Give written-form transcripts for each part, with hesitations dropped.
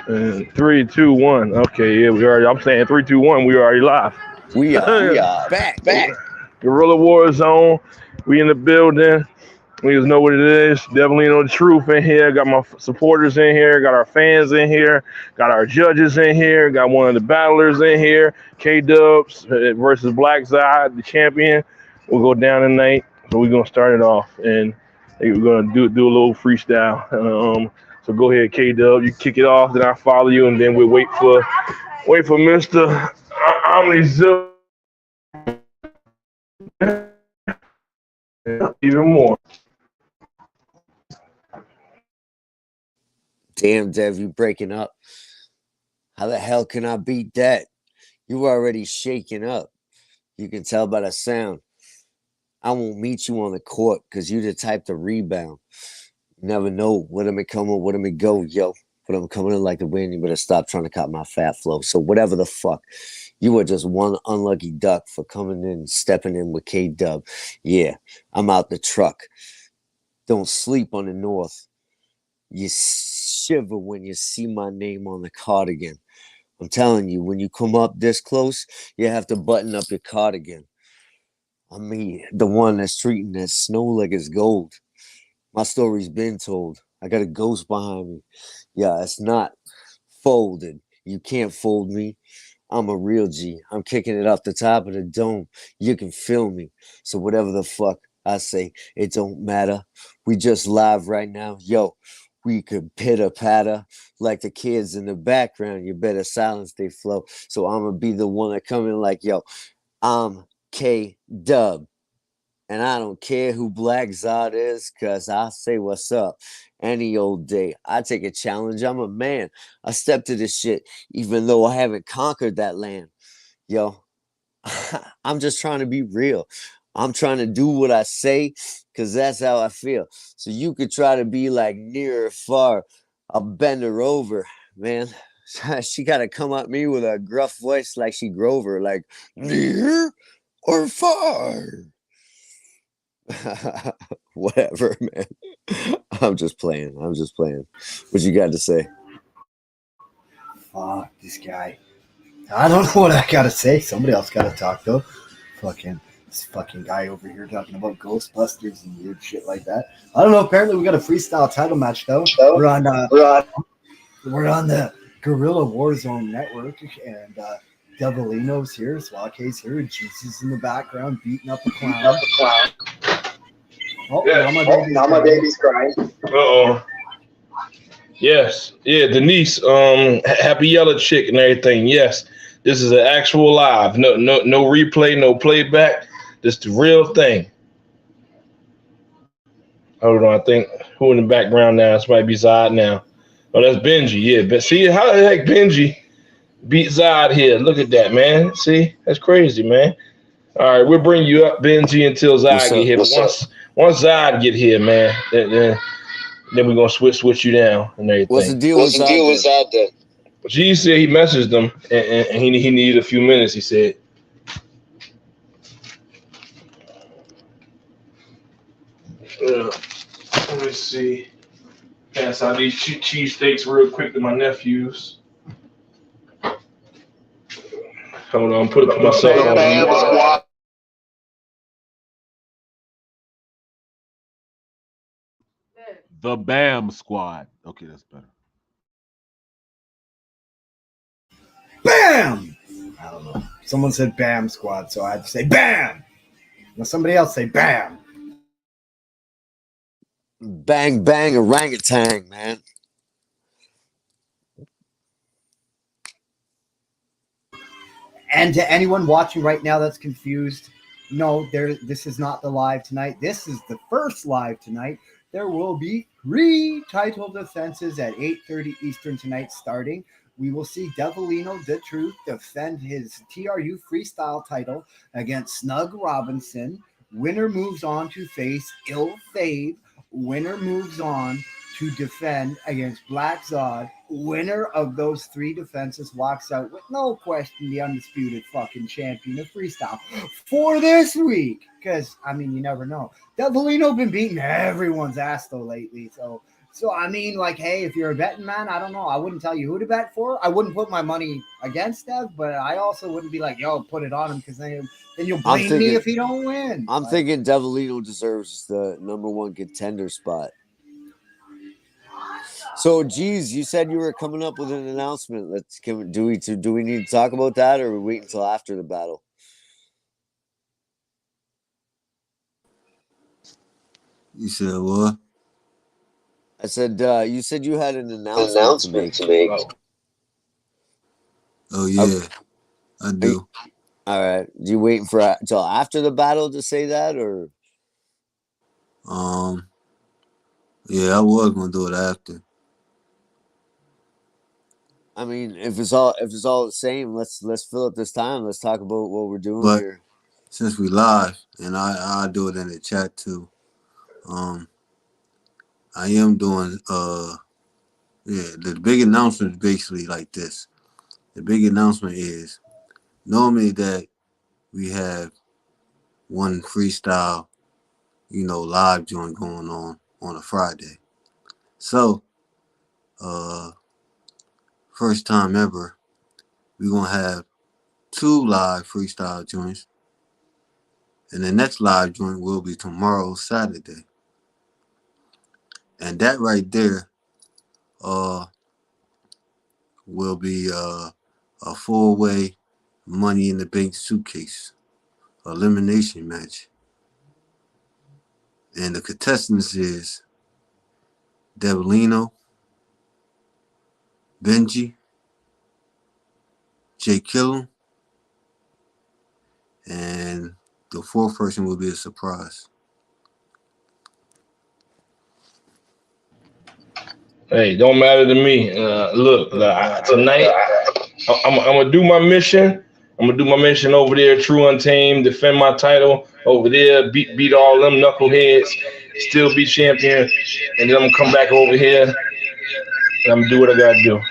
And 3, 2, 1. Okay, yeah, we already. I'm saying 3, 2, 1. We already live. We are back. Guerrilla War Zone. We in the building. Niggas know what it is. Definitely know the truth in here. Got my supporters in here. Got our fans in here. Got our judges in here. Got one of the battlers in here. K-Dubz versus Black Zod, the champion. We'll go down tonight. So we're gonna start it off, and we're gonna do a little freestyle. So go ahead, K-Dub. You kick it off, then I follow you, and then we'll wait for Mr. Omni Zip even more. Damn, Dev, you breaking up. How the hell can I beat that? You already shaking up. You can tell by the sound. I won't meet you on the court because you the type to rebound. You never know when I'm coming, when I'm go, yo. But I'm coming in like the wind. You better stop trying to cut my fat flow. So whatever the fuck. You are just one unlucky duck for coming in, stepping in with K-Dub. Yeah, I'm out the truck. Don't sleep on the north. You shiver when you see my name on the cardigan. I'm telling you, when you come up this close, you have to button up your cardigan. I mean, the one that's treating that snow like it's gold. My story's been told. I got a ghost behind me. Yeah, it's not folded. You can't fold me. I'm a real G. I'm kicking it off the top of the dome. You can feel me. So whatever the fuck I say, it don't matter. We just live right now. Yo, we could pitter patter like the kids in the background. You better silence their flow. So I'm gonna be the one that come in like, yo, I'm K-Dub. And I don't care who Black Zod is, because I say what's up any old day. I take a challenge. I'm a man. I step to this shit, even though I haven't conquered that land. Yo, I'm just trying to be real. I'm trying to do what I say, because that's how I feel. So you could try to be like near or far. I'll bend her over, man. She got to come at me with a gruff voice like she Grover, like near or far. Whatever, man. I'm just playing. What you got to say? Fuck this guy. I don't know what I gotta say. Somebody else gotta talk though. This fucking guy over here talking about Ghostbusters and weird shit like that. I don't know. Apparently we got a freestyle title match though. We're on the Guerrilla Warzone network, and Devilino's here, Swake's here, Jesus in the background beating up a clown. Oh, yeah. Now my baby's crying. Uh-oh. Yes. Yeah, Denise, happy yellow chick and everything. Yes. This is an actual live. No replay, no playback. This the real thing. Hold on, I think who in the background now? This might be Zod now. Oh, that's Benji. Yeah, but see how the heck Benji beat Zod here. Look at that, man. See? That's crazy, man. All right, we'll bring you up, Benji, until Zod get here. Once Zod get here, man, then we're gonna switch you down and everything. What's the deal with Zod then? G said he messaged them and he needed a few minutes. He said. Let me see. Pass out these cheesesteaks real quick to my nephews. Hold on, put myself on. The Bam Squad. Okay, that's better. Bam! I don't know. Someone said Bam Squad, so I had to say Bam! Now somebody else say Bam. Bang, bang, orangutan, man. And to anyone watching right now that's confused, no, this is not the live tonight. This is the first live tonight. There will be 3 title defenses at 8:30 Eastern tonight starting. We will see Devilino the Truth defend his TRU freestyle title against Snug Robinson. Winner moves on to face Ill Fave. Winner moves on to defend against Black Zod. Winner of those 3 defenses walks out with no question the undisputed fucking champion of freestyle for this week. Because, I mean, you never know. Devilino been beating everyone's ass though lately, so So, I mean, like, hey, if you're a betting man, I don't know. I wouldn't tell you who to bet for. I wouldn't put my money against Dev, but I also wouldn't be like, yo, put it on him because then you'll blame me if he don't win. I'm thinking Devilino deserves the #1 contender spot. So, geez, you said you were coming up with an announcement. Do we need to talk about that, or we wait until after the battle? You said what? I said you said you had an announcement to make. Oh yeah, I do. All right. Do you waiting for until after the battle to say that, or? Yeah, I was gonna do it after. I mean, if it's all the same, let's fill up this time. Let's talk about what we're doing here. Since we live, and I'll do it in the chat too. I am doing the big announcement is basically like this. The big announcement is normally that we have one freestyle, live joint going on a Friday. So, first time ever, we're gonna have 2 live freestyle joints. And the next live joint will be tomorrow, Saturday. And that right there will be a 4-way Money in the Bank suitcase elimination match. And the contestants is Devilino, Benji, Jay Killam, and the 4th person will be a surprise. Hey, don't matter to me. Look, tonight I'm gonna do my mission. I'm gonna do my mission over there, True Untamed, defend my title over there, beat all them knuckleheads, still be champion, and then I'm gonna come back over here and I'm gonna do what I gotta do.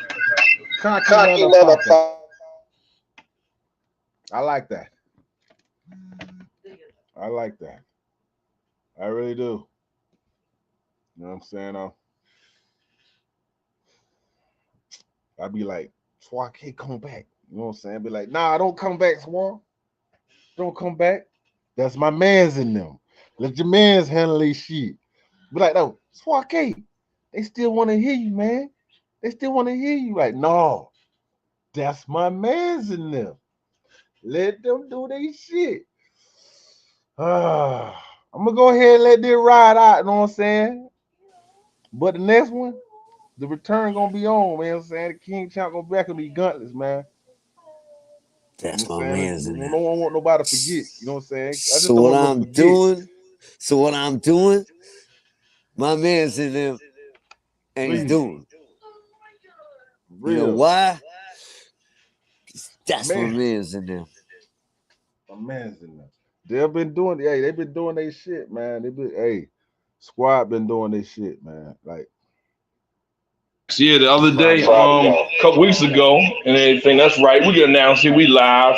Cocky motherfucker. I like that. I like that. I really do. You know what I'm saying? I'd be like, Swag, hey, come back. You know what I'm saying? Be like, nah, don't come back, Swag. Don't come back. That's my mans in them. Let your mans handle their shit. Be like, no, Swag, hey, they still want to hear you, man. They still want to hear you. Like, no, that's my mans in them. Let them do their shit. I'm going to go ahead and let this ride out, you know what I'm saying? But the next one, the return gonna be on, man. I'm saying the King Champ gonna back and be gutless, man. That's my man's in there. No one want nobody to forget. You know what I'm saying? So what I'm doing, my man's in there, and he's doing. Real. You know why? That's my man's in there. My man's in there. They've been doing their shit, man. Squad been doing their shit, man. Like. Yeah, the other day, a couple weeks ago, and everything. That's right. We can announce it. We live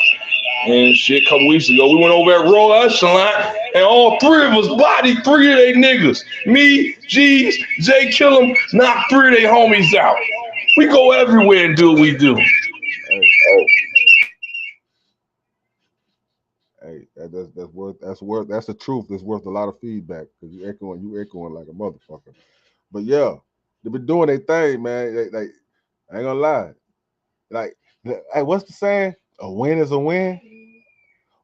and shit. A couple weeks ago, we went over at Royal Echelon, and all 3 of us bodied 3 of they niggas. Me, G's, Jay Killam, knocked 3 of they homies out. We go everywhere and do what we do. Hey, that's the truth. That's worth a lot of feedback because you echoing like a motherfucker. But yeah. They've been doing their thing, man. Like, I ain't gonna lie. Like, hey, what's the saying? A win is a win.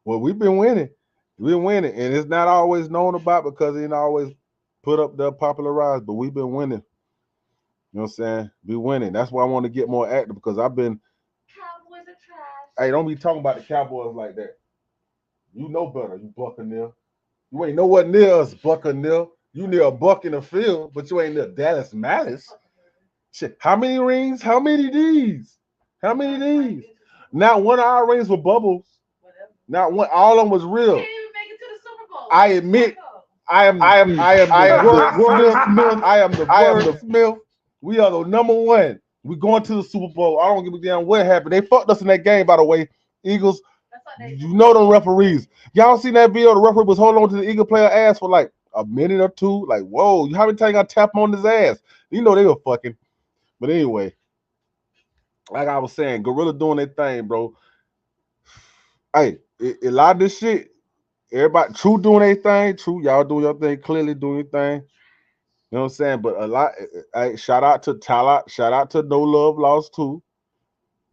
Well, we've been winning. We're winning, and it's not always known about because it ain't always put up the popularized. But we've been winning. You know what I'm saying? We winning. That's why I want to get more active because I've been. Cowboys are trash. Hey, don't be talking about the Cowboys like that. You know better, you Buccaneer. You ain't nowhere near us, Buccaneer. You near a buck in the field, but you ain't near Dallas Malice. Shit, how many rings? How many D's? How many D's? Not one of our rings were bubbles. Not one. All of them was real. I admit, I am the Smith. We are the #1. We going to the Super Bowl. I don't give a damn what happened. They fucked us in that game, by the way. Eagles. You know the referees. Y'all seen that video? The referee was holding on to the Eagle player ass for like a minute or two. Like, whoa, how many times you gotta tap him on his ass? You know they were fucking. But anyway, like I was saying, Gorilla doing their thing, bro. Hey, a lot of this shit, everybody, True doing their thing. True, y'all doing your thing. Clearly doing your thing. You know what I'm saying? But a lot, hey, shout out to Talot, shout out to No Love Lost too.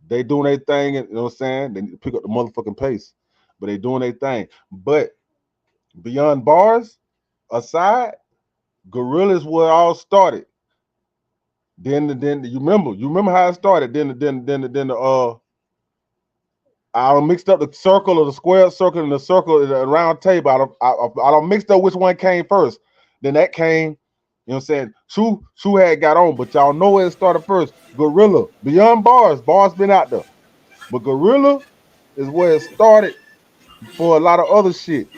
They doing their thing, and you know what I'm saying? They need to pick up the motherfucking pace. But they doing their thing. But beyond bars, aside, Gorilla's where it all started. Then you remember how it started. Then I don't mixed up the circle or the square circle and the circle the round table. I don't mixed up which one came first. Then that came, you know what I'm saying? True had got on, but y'all know where it started first. Gorilla, beyond bars, bars been out there. But Gorilla is where it started for a lot of other shit.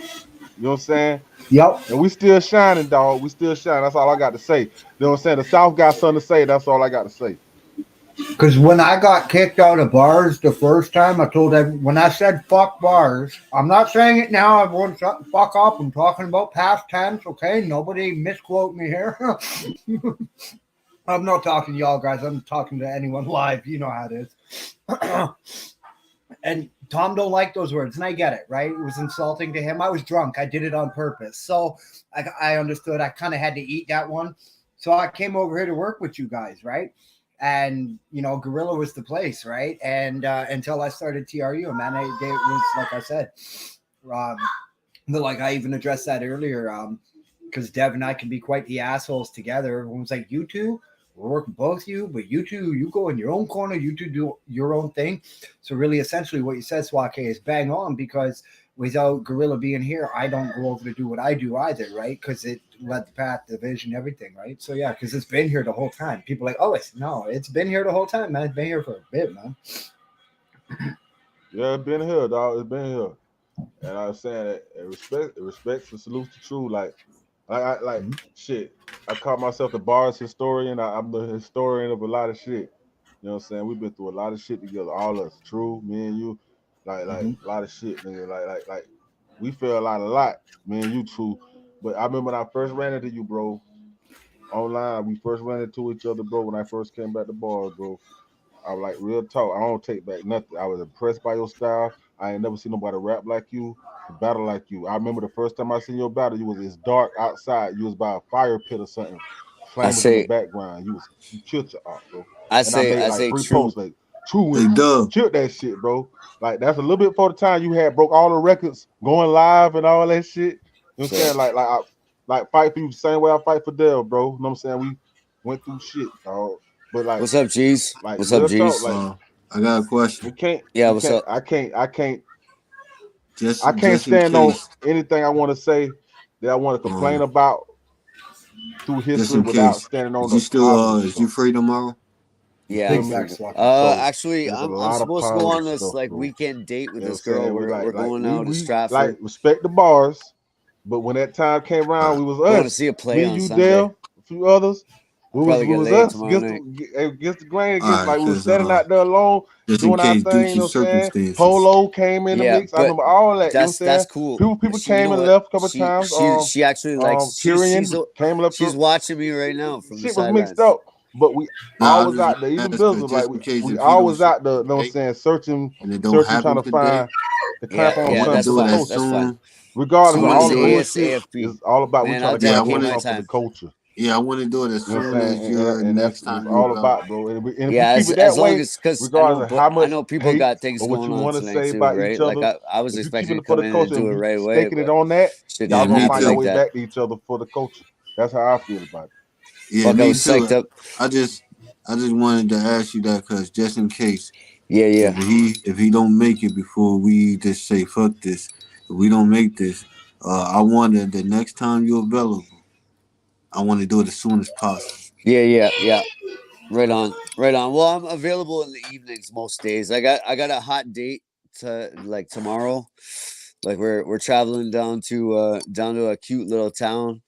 You know what I'm saying? Yep. And we still shining, dog. We still shining. That's all I got to say. You know what I'm saying? The South got something to say. That's all I got to say. Because when I got kicked out of bars the first time, I told everyone, when I said fuck bars, I'm not saying it now. Everyone shut the fuck up. I'm talking about past tense, okay? Nobody misquote me here. I'm not talking to y'all guys. I'm talking to anyone live. You know how it is. And Tom don't like those words, and I get it, right? It was insulting to him. I was drunk. I did it on purpose. So I understood. I kind of had to eat that one. So I came over here to work with you guys, right? And, you know, Gorilla was the place, right? And until I started TRU, man, it was, like I said, but like I even addressed that earlier, because Dev and I can be quite the assholes together. Everyone was like, you two, we're working both you, but you two, you go in your own corner, you two do your own thing. So really, essentially what you said, Swake, is bang on, because without Gorilla being here, I don't go over to do what I do either, right? Because it led the path, the vision, everything, right? So yeah, because it's been here the whole time. People are like, oh, it's been here the whole time, man. It's been here for a bit, man. Yeah, it's been here, dog. It's been here. And I was saying that respect and salute to True. Like shit. I call myself the bars historian. I'm the historian of a lot of shit. You know what I'm saying? We've been through a lot of shit together. All us, True, me and you, like a lot of shit, nigga. Like we feel a lot, me and you, True. But I remember when I first ran into you, bro, online. We first ran into each other, bro, when I first came back to bars, bro. I was like, real talk. I don't take back nothing. I was impressed by your style. I ain't never seen nobody rap like you, battle like you. I remember the first time I seen your battle, it's dark outside. You was by a fire pit or something. Flames in the background. You killed your art, bro. I made like 3 posts, like True killed that shit, bro. Like that's a little bit before the time you had broke all the records, going live and all that shit. You know what I'm saying? Like fight for you the same way I fight for Dell, bro. You know what I'm saying? We went through shit, dog. But like, what's up, G's? Like, what's up, G's? Like, I got a question. What's up? I can't stand on anything I want to say that I want to complain about through history without standing on is you free tomorrow? Yeah. Actually, I'm supposed to go on this weekend date with this girl. We're going out to Stratford. Like, respect the bars, but when that time came around, we was us. Want to see a play on Sunday. Dale, a few others. We was us against the grain, like we were standing out there alone, doing our thing, you know what I'm saying? Polo came in the mix. I remember all that. That's cool. People came and left a couple times. She actually likes came and left. She's watching me right now from the sidelines. Shit was mixed up, but we always out there, even Bizzle, like we always out there, you know what I'm saying, searching, trying to find the clap on that's fine. Regardless of all the bullshit, it's all about we trying to get off the culture. Yeah, I want to do it as soon as you're next time. All about, bro. And keep it that as long way, as because regardless of how much I know people got things going on tonight too, right? Like I was expecting to come in and do it right away. Staking it on that, y'all gonna find your way back to each other for the culture. That's how I feel about it. Yeah, me too. I just wanted to ask you that because just in case. Yeah. If he don't make it before we just say fuck this, if we don't make this, I wanted the next time you're available. I want to do it as soon as possible. Yeah. Right on. Well, I'm available in the evenings most days. I got a hot date tomorrow. Like we're traveling down to a cute little town,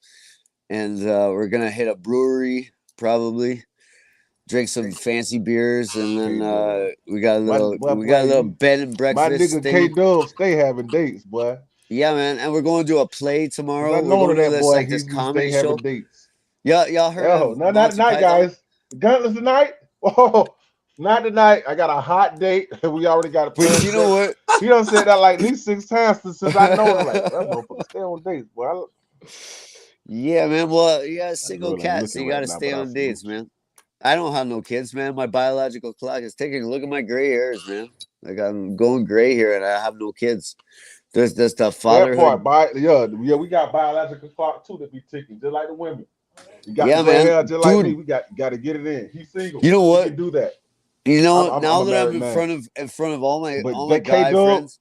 and we're gonna hit a brewery probably, drink some fancy beers, and then we got a little bed and breakfast. My nigga K-Dub stay having dates, boy. Yeah, man, and we're going to do a play tomorrow. I know that boy. This comedy show. Dates. Y'all heard Yo, of not Monty tonight, Python? guys. Gutless tonight. Oh, not tonight. I got a hot date. We already got a But planned you know date. what? He done said that like at least 6 times since I know him. Like that motherfucker stay on dates, boy. Yeah, man. Well, you got a That single girl ain't cat, so looking you got right to now, stay but I on dates, salute you. man. I don't have no kids, man. My biological clock is ticking. Look at my gray hairs, man. Like I'm going gray here, and I have no kids. There's the That fatherhood. part, yeah, we got biological clock too that be ticking, just like the women. You got the Yeah, gray man, hair, just like me. dude. We got to get it in. He's single. You know He what? can do that. You know what? I'm Now a that I'm married man. in front of all But my that K guy Dub, friends,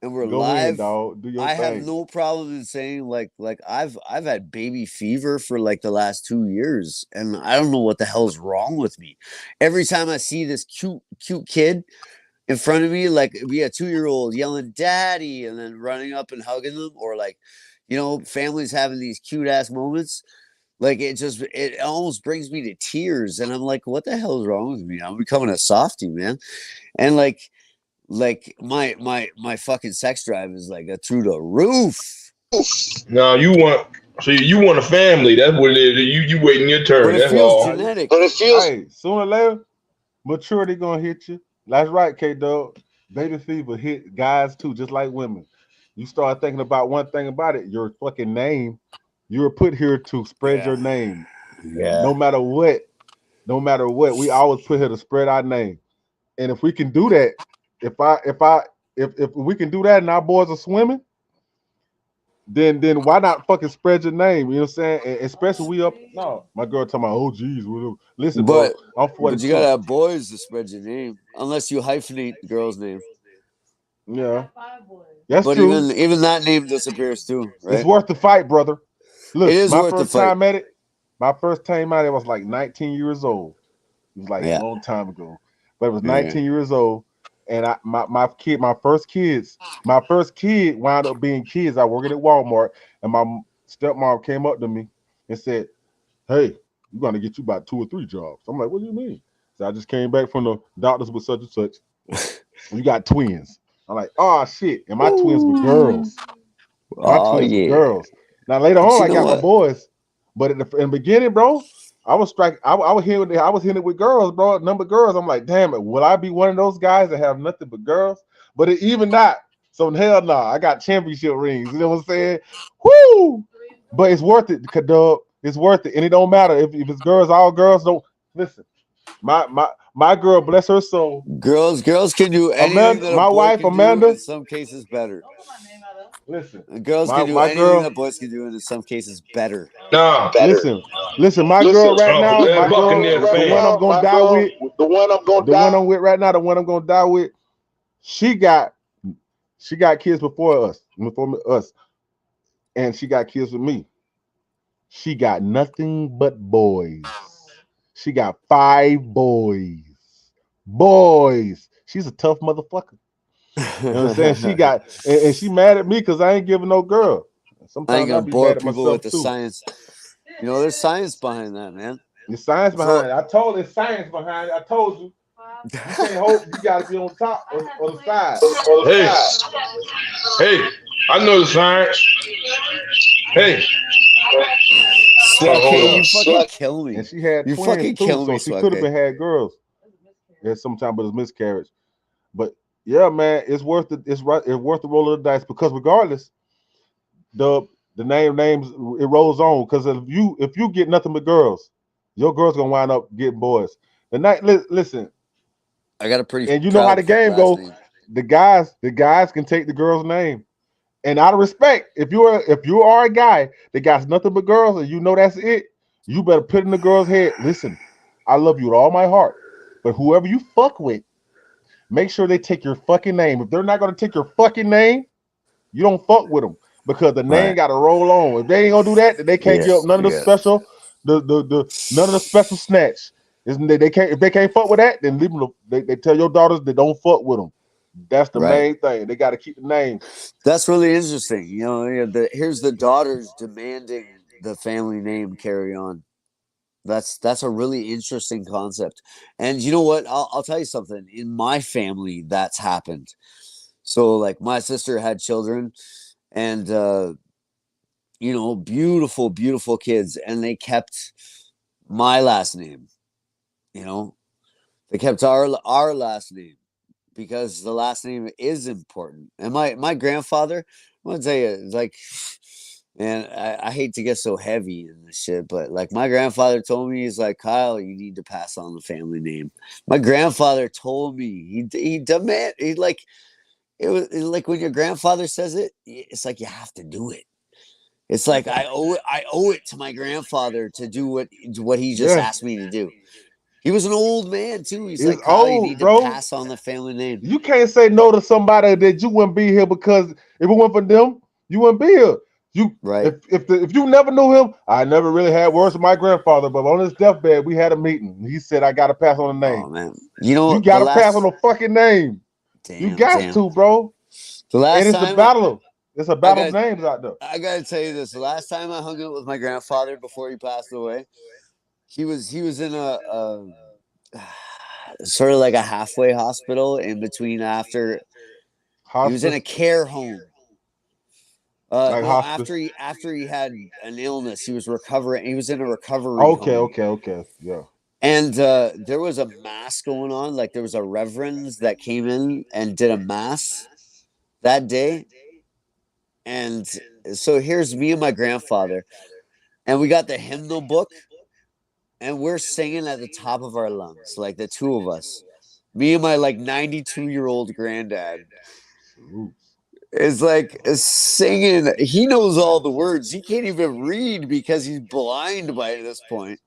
and we're go in, live, dog. Do your I have thing. no problem in saying like I've had baby fever for like the last 2 years, and I don't know what the hell's wrong with me. Every time I see this cute kid in front of me, like be a 2-year-old yelling "daddy" and then running up and hugging them, or like, families having these cute ass moments. Like it almost brings me to tears, and I'm like, what the hell is wrong with me? I'm becoming a softie, man. And like my fucking sex drive is like through the roof. Now you want a family. That's what it is. You waiting your But turn. it That's feels all. genetic. But it feels. Hey, sooner or later, maturity gonna hit you. That's right, K Dub. Baby fever hit guys too, just like women. You start thinking about one thing about it, your fucking name. You were put here to spread Yeah. your name. Yeah. No matter what, we always put here to spread our name. And if we can do that, if we can do that and our boys are swimming, then why not fucking spread your name? You know what I'm saying? And especially we up. No, my girl talking about, oh geez, listen, bro, I'm But you 42. gotta have boys to spread your name, unless you hyphenate the girl's name. Yeah, that's But true. even that name disappears too, It's right? worth the fight, brother. It Look, is worth the fight. my first time at it was like 19 years old. It was like a Yeah. long time ago, but it was Yeah. 19 years old. And my first kid wound up being kids. I working at Walmart, and my stepmom came up to me and said, "Hey, you're gonna get you about 2 or 3 jobs." I'm like, "What do you mean?" So I just came back from the doctors with such and such. You got twins. I'm like, "Oh shit!" And my twins were girls. My Oh twins were yeah. girls. Now later But on, you I know got my what? boys, but in the beginning, bro, I was hitting it with girls, bro. A number of girls. I'm like, damn it, will I be one of those guys that have nothing but girls? But even not. So hell no, I got championship rings. You know what I'm saying? Woo! But it's worth it, Dub. It's worth it, and it don't matter if it's girls. All girls don't listen. My girl, bless her soul, Girls can do anything Amanda, that a my boy wife can do, Amanda. in some cases better. Listen, And girls my can do my anything girl. that boys can do, and in some cases better. Nah. Listen, my girl right Oh, now, that Buccaneers the one fan. I'm gonna die with, the one I'm with right now, the one I'm gonna die with, she got kids before us, and she got kids with me. She got nothing but boys. She got 5 boys. Boys. She's a tough motherfucker. You know what I'm saying? She got and she mad at me because I ain't giving no girl. I ain't Sometimes I gonna be bore mad at people with myself the too. science. There's science behind that, man. There's science So behind it. I told there's science behind it. I told you. You can't hope. You got to be on top or the side. Hey, hey, I know the science. Hey, Slut hold K, on. you fucking kill me. And she had You twins fucking too, kill so me, she Slut could have K. been had girls. At some time, but it's miscarriage. But yeah, man, it's worth it. It's right. It's worth the roll of the dice because regardless, the names it rolls on. Because if you get nothing but girls, your girl's gonna wind up getting boys. The night, listen, I got a pretty and you know how proud the game last go. name. The guys can take the girl's name. And out of respect, if you are a guy that got nothing but girls and you know that's it, you better put in the girl's head. Listen, I love you with all my heart, but whoever you fuck with, make sure they take your fucking name. If they're not gonna take your fucking name, you don't fuck with them because the name Right. got to roll on. If they ain't gonna do that, then they can't Yeah. give up none of the Yeah. special, the none of the special snatch. Isn't they can't if they can't fuck with that, then leave them. They tell your daughters they don't fuck with them. That's the Right. main thing. They got to keep the name. That's really interesting. Here's the daughters demanding the family name carry on. That's a really interesting concept. And you know what? I'll tell you something. In my family, that's happened. So like my sister had children, and you know, beautiful, beautiful kids, and they kept my last name. You know, they kept our last name because the last name is important. And my grandfather, I'm gonna tell you, it's like, man, I hate to get so heavy in this shit, but like my grandfather told me, he's like, Kyle, you need to pass on the family name. My grandfather told me he demand he like it was like when your grandfather says it, it's like you have to do it. It's like I owe it to my grandfather to do what he just Yeah, asked me to do. He was an old man too. He's it's like, Kyle, you old, need to bro. pass on the family name. You can't say no to somebody that you wouldn't be here because if it went for them, you wouldn't be here. You Right. if you never knew him, I never really had words with my grandfather, but on his deathbed we had a meeting. He said I gotta pass on the name. Oh man. You know You the gotta pass on last the fucking name. You got damn. to, bro. The And last it's a time battle. It's a I battle of got names out there. I gotta tell you this. The last time I hung out with my grandfather before he passed away, he was in a sort of like a halfway hospital in between after he was in a Hospice, care home. like No, hospice. after he had an illness, he was recovering. He was in a recovery Okay, home, okay, okay. Yeah. and there was a mass going on. Like there was a reverend that came in and did a mass that day, and so here's me and my grandfather, and we got the hymnal book, and we're singing at the top of our lungs, like the two of us. Me and my like 92-year-old granddad Salute. is like singing. He knows all the words. He can't even read because he's blind by this point.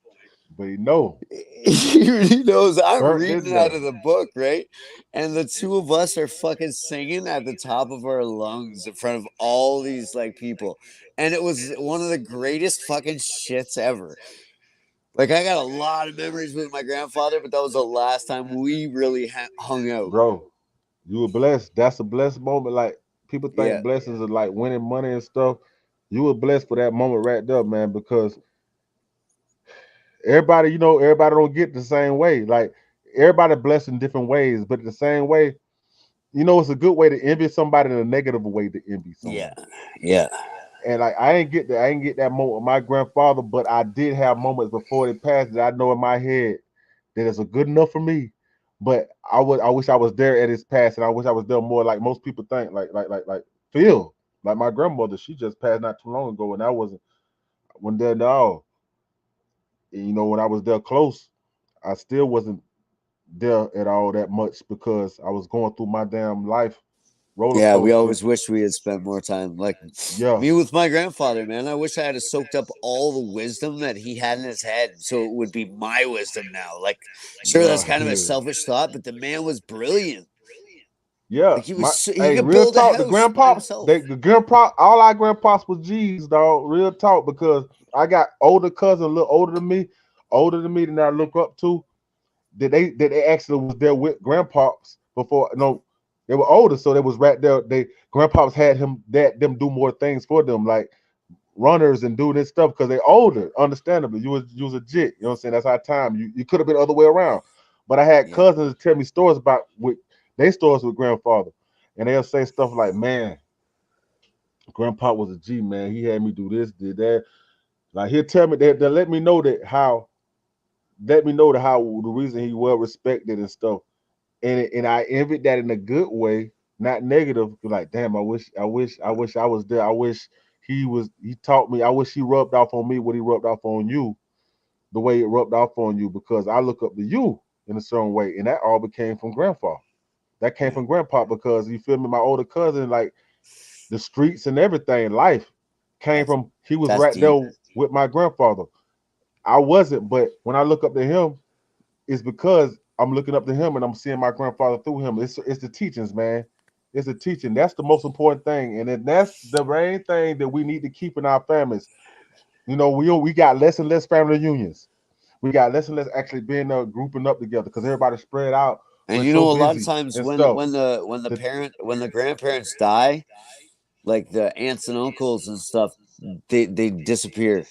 But you know, He knows I'm burnt this reading out though. of the book, right? And the two of us are fucking singing at the top of our lungs in front of all these like people. And it was one of the greatest fucking shits ever. Like I got a lot of memories with my grandfather, but that was the last time we really hung out. Bro, you were blessed. That's a blessed moment. Like people Yeah, think blessings are like winning money and stuff. You were blessed for that moment right there, man, because everybody, everybody don't get the same way. Like everybody blessed in different ways, but the same way, it's a good way to envy somebody and a negative way to envy yeah, someone. yeah, And like I ain't get that moment with my grandfather, but I did have moments before they passed that I know in my head that it's a good enough for me. But I wish I was there at his pass, and I wish I was there more like most people think, like Phil. Like my grandmother, she just passed not too long ago, and I wasn't there at all. And, when I was there close, I still wasn't there at all that much because I was going through my damn life roller yeah. We coaster. always wish we had spent more time. Like Yeah, me with my grandfather, man. I wish I had soaked up all the wisdom that he had in his head, so it would be my wisdom now. Like, sure, that's yeah, kind of a yeah. selfish thought, but the man was brilliant. Yeah, Like he my was, he hey, could real build a talk. The house by grandpops, himself. the grandpa, all our grandpops was G's, dog. Real talk, because I got older cousins, a little older than me, than I look up to. That they actually was there with grandpops before. No, they were older, so they was right there. They grandpops had them do more things for them, like runners and doing this stuff because they older. Understandably, you was a jit. You know what I'm saying? That's our time. You could have been the other way around. But I had Yeah, cousins tell me stories about with they stories with grandfather, and they'll say stuff like, "Man, grandpa was a G man. He had me do this, did that." Like he'll tell me that they let me know how the reason he well respected and stuff, and I envied that in a good way, not negative. Like, damn, I wish I was there. I wish he taught me. I wish he rubbed off on me what he rubbed off on you, the way it rubbed off on you, because I look up to you in a certain way, and that all became from grandpa. That came yeah. from grandpa because you feel me. My older cousin, like the streets and everything, life came That's from. He was that's right deep. there with my grandfather. I wasn't, but when I look up to him, it's because I'm looking up to him and I'm seeing my grandfather through him. It's the teachings, man. It's the teaching. That's the most important thing, and then that's the main thing that we need to keep in our families. We got less and less family unions. We got less and less actually being grouping up together because everybody's spread out. And We're you so know, a lot of busy times and when stuff. the The, when the grandparents die, like the aunts and uncles and stuff, they disappear.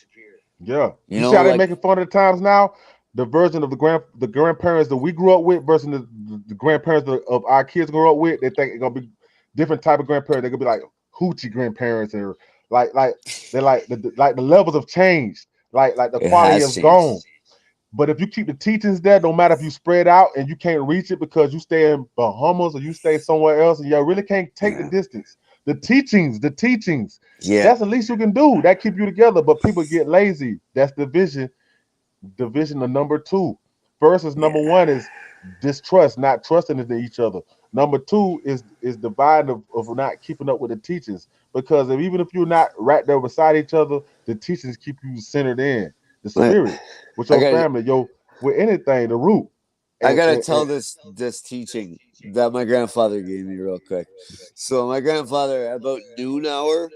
yeah, You you see know, how they like making fun of the times now. The version of the grandparents that we grew up with versus the grandparents of our kids grew up with. They think it's gonna be different type of grandparents. They're gonna be like hoochie grandparents or Like they're like the levels have changed. Like the It quality has has gone. changed. But if you keep the teachings there, no matter if you spread out and you can't reach it because you stay in Bahamas or you stay somewhere else and you really can't take the Yeah. distance. The teachings, Yeah. that's the least you can do. That keep you together. But people get lazy. That's division of number two. First is number Yeah. one is distrust, not trusting in each other. Number two is divide of not keeping up with the teachings. Because even if you're not right there beside each other, the teachings keep you centered in the I, spirit with I your got family, with anything, the root. I And, gotta and, tell and this teaching that my grandfather gave me real quick. So my grandfather, about noon hour,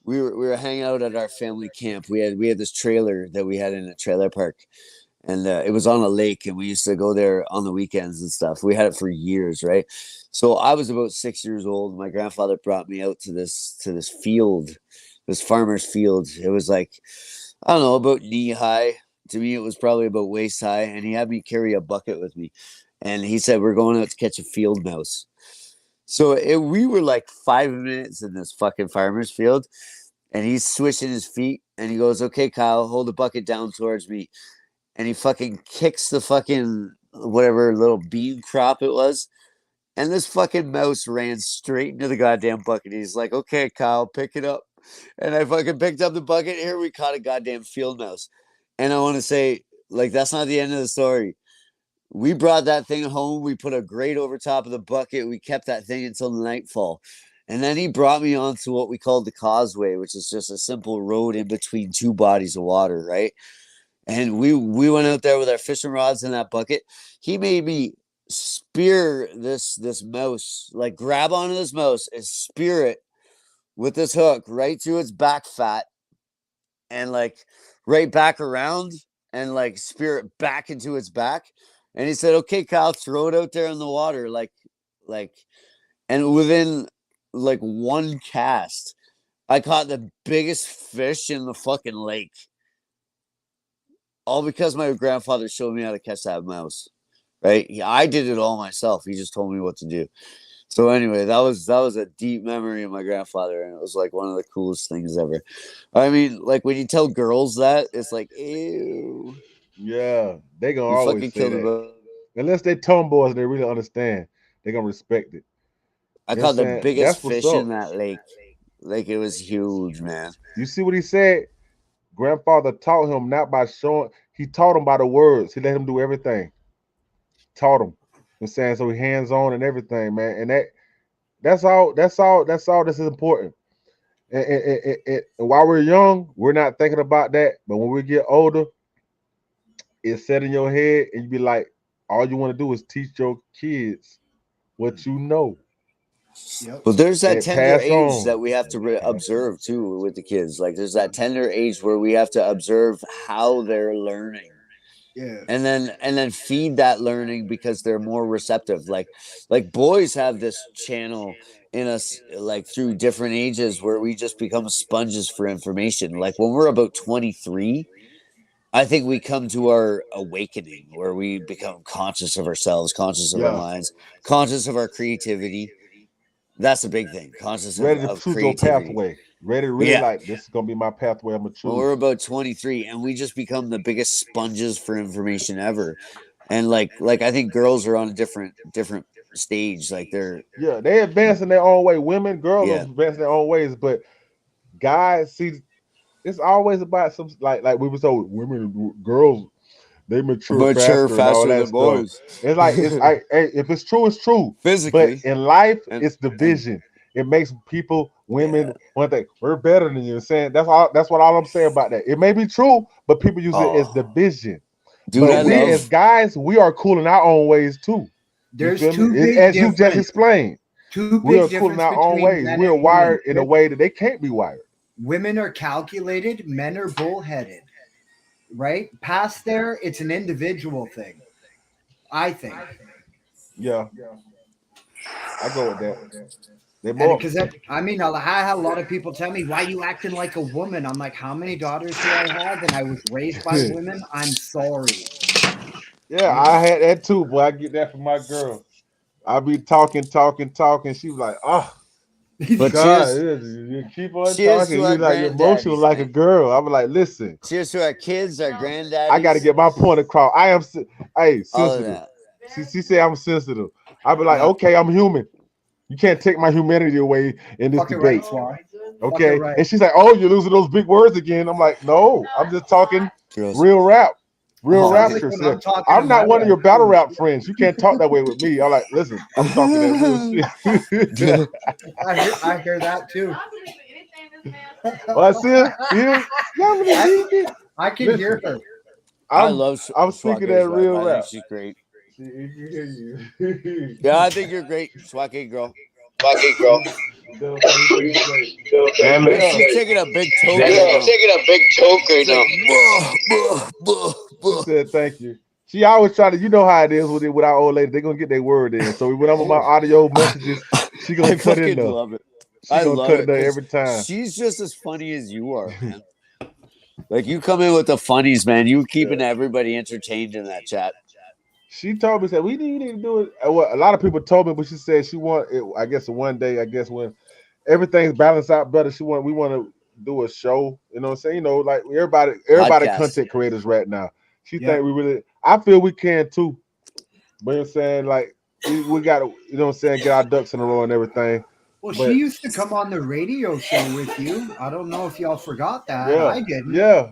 we were hanging out at our family camp. We had this trailer that we had in a trailer park, and it was on a lake, and we used to go there on the weekends and stuff. We had it for years, right? So I was about 6 years old. My grandfather brought me out to this field, this farmer's field. It was like, I don't know, about knee high. To me, it was probably about waist high, and he had me carry a bucket with me, and he said we're going out to catch a field mouse. So we were like 5 minutes in this fucking farmer's field, and he's swishing his feet, and he goes, "Okay, Kyle, hold the bucket down towards me." And he fucking kicks the fucking whatever little bean crop it was. And this fucking mouse ran straight into the goddamn bucket. He's like, "Okay, Kyle, pick it up." And I fucking picked up the bucket. Here we caught a goddamn field mouse. And I want to say, like, that's not the end of the story. We brought that thing home. We put a grate over top of the bucket. We kept that thing until nightfall. And then he brought me onto what we called the causeway, which is just a simple road in between two bodies of water, right? And we went out there with our fishing rods in that bucket. He made me spear this mouse, like grab onto this mouse and spear it with this hook right through its back fat and like right back around and like spear it back into its back. And he said, "Okay, Kyle, throw it out there in the water." Like, and within like one cast, I caught the biggest fish in the fucking lake. All because my grandfather showed me how to catch that mouse. Right? I did it all myself. He just told me what to do. So anyway, that was a deep memory of my grandfather, and it was like one of the coolest things ever. I mean, like when you tell girls that, it's like, ew, yeah, they gonna you always fucking say killed that. the. Unless they tomboys and they really understand, they gonna respect it. I You know what I'm caught the saying? biggest That's what's fish up. in that lake. Like it was huge, man. You see what he said? Grandfather taught him not by showing, he taught him by the words. He let him do everything. Taught him. You know what I'm saying? So he hands on and everything, man. And that's all this is important. And while we're young, we're not thinking about that. But when we get older, it's set in your head, and you be like, all you want to do is teach your kids what you know Yep. But there's that and tender pass age on. that we have to observe too with the kids. Like there's that tender age where we have to observe how they're learning Yeah. and then feed that learning because they're more receptive. Like boys have this channel in us like through different ages where we just become sponges for information. Like when we're about 23, I think we come to our awakening where we become conscious of ourselves, conscious of our Yeah. minds, conscious of our creativity. That's a big thing. Conscious Ready to of choose your creativity. pathway. Ready to really Yeah. like this is gonna be my pathway I'm gonna When we're choose. about 23 and we just become the biggest sponges for information ever. And like I think girls are on a different stage. Like they're Yeah, they advance in their own way. Women, girls yeah. advance in their own ways, but guys see it's always about some like we were told women girls they mature Mature faster and all faster that than stuff. boys. It's like hey, if it's true, it's true. But Physically. in life, And it's and division. It makes people, yeah. women, one thing we're better than you. Saying that's all. That's what all I'm saying about that. It may be true, but people use it as Oh. division. Dude, But I we as love guys, we are cool in our own ways too. You There's feel me? two big As you just difference. explained, Two we big are cool in difference our own between ways. men We are and women. wired in a way that they can't be wired. Women are calculated, men are bullheaded. Right? Past there, it's an individual thing. I think. Yeah, I go with that. They And more. because I mean, I had a lot of people tell me, "Why you acting like a woman?" I'm like, "How many daughters do I have?" And I was raised by women. I'm sorry. Yeah, You I know, had that too, boy. I get that from my girl. I be talking. She was like, oh. But God, cheers, you keep on cheers talking. to our You like you're emotional granddaddies, like a man. girl. I'm like, listen, Cheers to our kids, our I got to granddaddies, get my point across. I am, hey, all of sensitive. that. She say I'm sensitive. I be like, Yeah. okay, I'm human. You can't take my humanity away in this Fucking right, debate. Swat. Fucking Okay. right. And she's like, oh, you're losing those big words again. I'm like, no, I'm just talking Girls. real rap. Real Oh, Sounds yeah. like rapture. when Said, I'm talking to I'm my not one of wife your battle too. rap friends. You can't talk that way with me. I'm like, listen, I'm talking that real shit. I hear that too. Well, I see her. Yeah, I can hear listen, her. I I'm love I'm speaking Swaka's that wife. real I think rap. she's great. She can hear you. Yeah, I think you're great, Swake girl. Fucking girl. Damn Yeah, it. she's taking a big toke Damn right it. now. Taking a big toke right She's like, now. buh, buh, buh, She buh. said thank you. She always try to, you know how it is with our old lady. They're gonna get their word in. So when I'm on my audio messages, she gonna I cut in fucking there. love it. She I gonna love cut in it there because every time. she's just as funny as you are, man. Like you come in with the funnies, man. You keeping everybody entertained in that chat. She told me, said, we need to do it. Well, a lot of people told me, but she said she want it, I guess one day, I guess when everything's balanced out better, we want to do a show. You know what I'm saying? You know, like everybody Podcast. content creators right now. She Yeah. think we really, I feel we can too. But you know what I'm saying? Like we gotta, you know what I'm saying, get our ducks in a row and everything. Well, she But used to come on the radio show with you. I don't know if y'all forgot that. yeah, I didn't. yeah.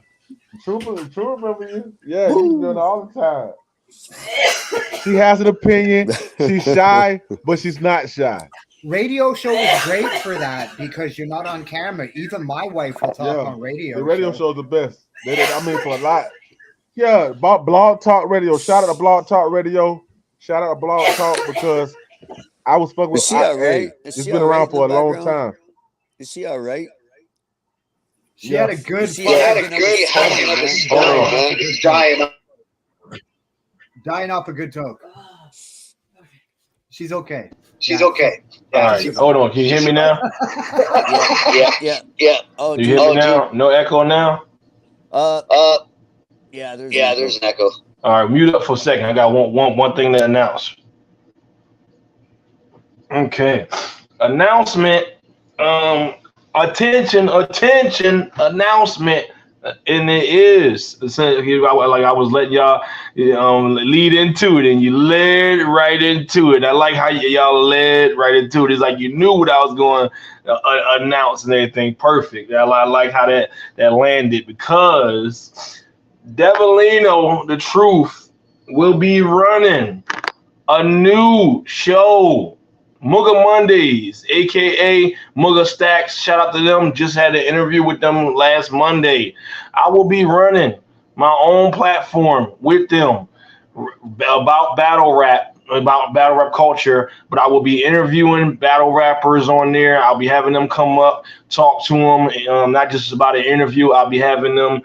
True remember you. Yeah, you used to do it all the time. She has an opinion. She's shy, but she's not shy. Radio show is great for that because you're not on camera. Even my wife will talk Yeah. on radio. The radio show. show's the best. I mean, for a lot. Yeah, about Blog Talk Radio. Shout out to Blog Talk Radio. Shout out to Blog Talk because I was fucking with. Is she all Hey, right? Is it's she been all right around in the for a long background? time. Is she all right? She had a Yes. good. She She had a hugging up a good stone, hugging up a man. stone, man. Dying off a good toke. She's okay. She's Yeah. okay. Yeah, All right, she's hold on. Can you hear me now? Yeah. Oh, You dude. hear me now? No echo now? Uh, Uh, yeah. There's an yeah, echo. there's an echo. All right, mute up for a second. I got one thing to announce. Okay. Announcement. Attention, announcement. And it is like I was letting y'all lead into it, and you led right into it. I like how y'all led right into it. It's like you knew what I was going to announce and everything. Perfect. I like how that landed because Devilino, the truth, will be running a new show. Mugga Mondays, aka Mugga Stacks. Shout out to them. Just had an interview with them last Monday. I will be running my own platform with them about battle rap culture, but I will be interviewing battle rappers on there. I'll be having them come up, talk to them, not just about an interview. I'll be having them,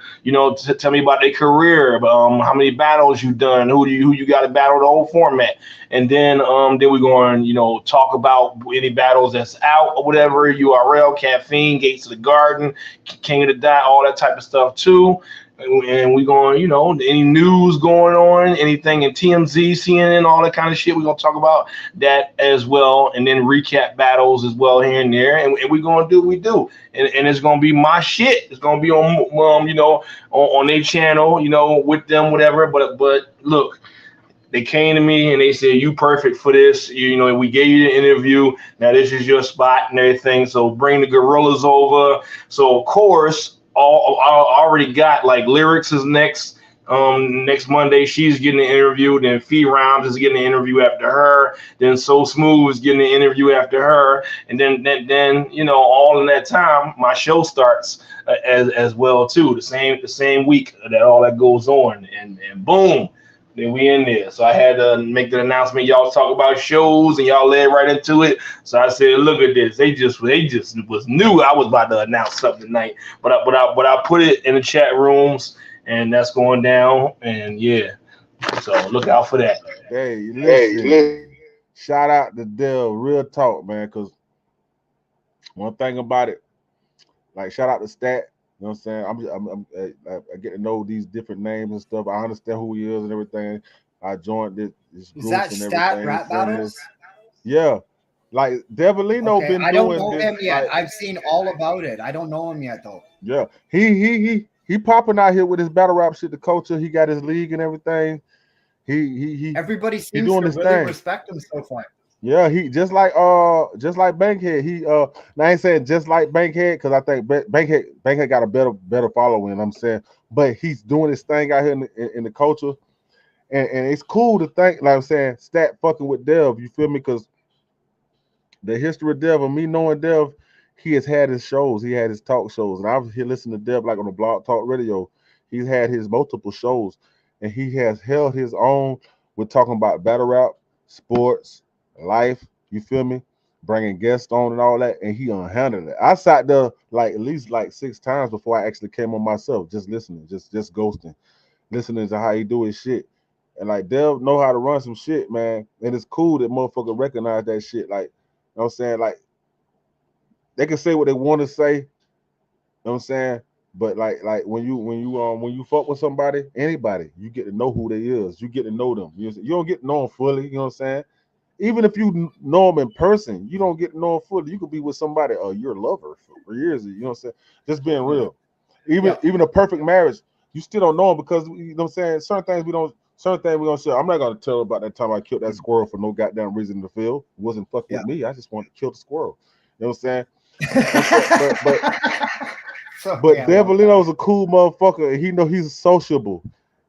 tell me about their career, how many battles you've done, who you got to battle, the whole format. And then we're going, talk about any battles that's out or whatever, URL, Caffeine, Gates of the Garden, King of the Dot, all that type of stuff too. And we're going, any news going on, anything in TMZ, CNN, all that kind of shit. We're going to talk about that as well. And then recap battles as well here and there. And we're going to do what we do. And it's going to be my shit. It's going to be on their channel, with them, whatever. But look, they came to me and they said, you perfect for this. We gave you the interview. Now this is your spot and everything. So bring the gorillas over. So of course, I already got like Lyrics is next Monday. She's getting an interview. Then Fee Rhymes is getting an interview after her. Then So Smooth is getting an interview after her. And then all in that time, my show starts as well too. The same week that all that goes on. And boom. Then we in there. So I had to make the announcement. Y'all talk about shows and y'all led right into it. So I said, look at this. They just was new. I was about to announce something tonight. But I put it in the chat rooms and that's going down. And yeah. So look out for that. Hey, listen. Shout out to Dell. Real talk, man. Because one thing about it, like shout out to Stat. You know what I'm saying? I get to know these different names and stuff. I understand who he is and everything. I joined this Is group that and Stat everything. rap battles? Yeah. Like Devilino Okay, been I don't doing know this. him yet. Like, I've seen all about it. I don't know him yet though. yeah, he popping out here with his battle rap shit. The culture. He got his league and everything. Everybody He seems doing to his really thing. respect him so far. Yeah, he just like Bankhead. Now I ain't saying just like Bankhead because I think Bankhead got a better following. I'm saying, but he's doing his thing out here in the culture, and it's cool to think like I'm saying, Stat fucking with Dev. You feel me? Because the history of Dev and me knowing Dev, he has had his shows, he had his talk shows, and I was here listening to Dev like on the Blog Talk Radio. He's had his multiple shows, and he has held his own. We're talking about battle rap, sports, life. You feel me? Bringing guests on and all that, and he unhandled it. I sat there like at least like 6 times before I actually came on myself, just listening, just ghosting, listening to how he do his shit. And like Dev know how to run some shit, man. And it's cool that motherfucker recognize that shit. Like, you know what I'm saying? Like, they can say what they want to say, you know what I'm saying? But like when you fuck with somebody, anybody, you get to know who they is. You get to know them. You don't get to know them fully, you know what I'm saying? Even if you know them in person, you don't get to know them fully. You could be with somebody, your lover for years, you know what I'm saying? Just being real. Even a perfect marriage, you still don't know them because you know what I'm saying? Certain things we don't share. I'm not gonna tell about that time I killed that squirrel for no goddamn reason in the field. It wasn't fucking with me. I just wanted to kill the squirrel. You know what I'm saying? But Devilino's a cool motherfucker, and he know he's sociable,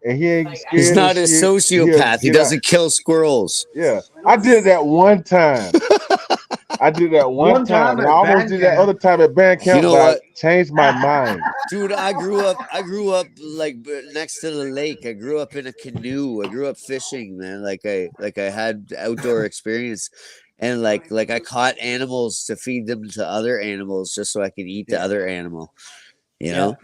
and he ain't scared. He's not a of shit. sociopath. He doesn't kill squirrels. Yeah, I did that one time. I did that one time, and I almost did that other time at band camp, but I changed my mind. Dude, I grew up like next to the lake. I grew up in a canoe. I grew up fishing, man. Like I had outdoor experience, and like I caught animals to feed them to other animals just so I could eat the other animal. You know,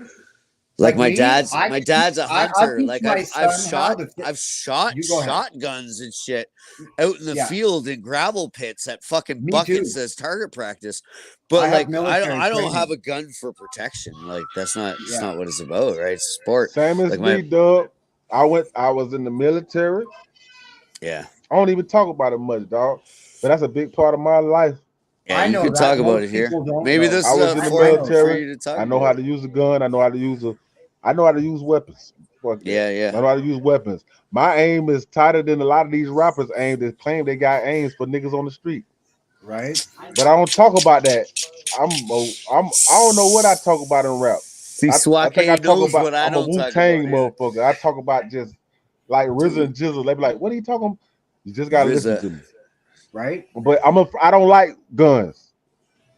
like my dad's a hunter. Like I've shot shotguns and shit out in the field in gravel pits at fucking buckets as target practice. But I don't have a gun for protection. Like that's not what it's about, right? It's sport. Same as me, dog. I was in the military. Yeah. I don't even talk about it much, dog. But that's a big part of my life. Yeah, I know you can talk about it here. Maybe this is a forum for you to talk. I know how to use a gun. I know how to use weapons. Yeah. I know how to use weapons. My aim is tighter than a lot of these rappers aim that claim they got aims for niggas on the street. Right. But I don't talk about that. I don't know what I talk about in rap. See, I think I talk about what I I'm a Wu-Tang motherfucker. I talk about just like RZA and Jizzle. They be like, what are you talking about? You just gotta listen to me. Right. But I don't like guns.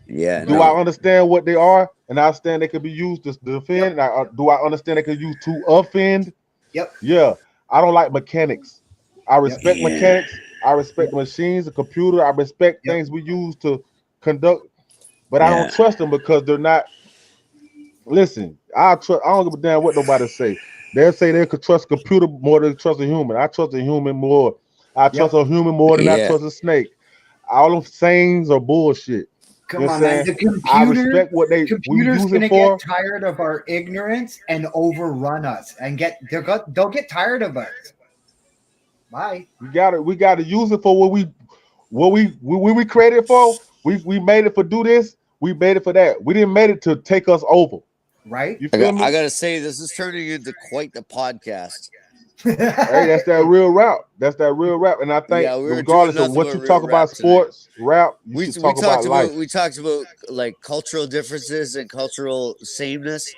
Yeah. Do I understand what they are? And I understand they could be used to defend. Do I understand they could use to offend? Yep. Yeah. I don't like mechanics. I respect mechanics. I respect the machines, the computer. I respect things we use to conduct. But I don't trust them because they're not. Listen, I don't give a damn what nobody say. They'll say they could trust a computer more than trust a human. I trust a human more. I trust a human more than I trust a snake. All them sayings are bullshit. Come on, man. I respect what they computer's gonna get tired of our ignorance and overrun us, and they'll get tired of us. Bye. We gotta use it for what we created it for. We made it for do this. We made it for that. We didn't make it to take us over. Right. You feel me? I gotta say, this is turning into quite the podcast. Hey, that's that real rap. And I think regardless of what you talk about, sports, rap, we talk about life. We talked about like cultural differences and cultural sameness.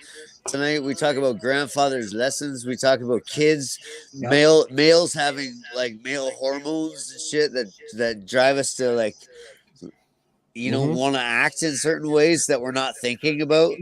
Tonight we talk about grandfather's lessons. We talk about kids, males having like male hormones and shit that drive us to like, want to act in certain ways that we're not thinking about.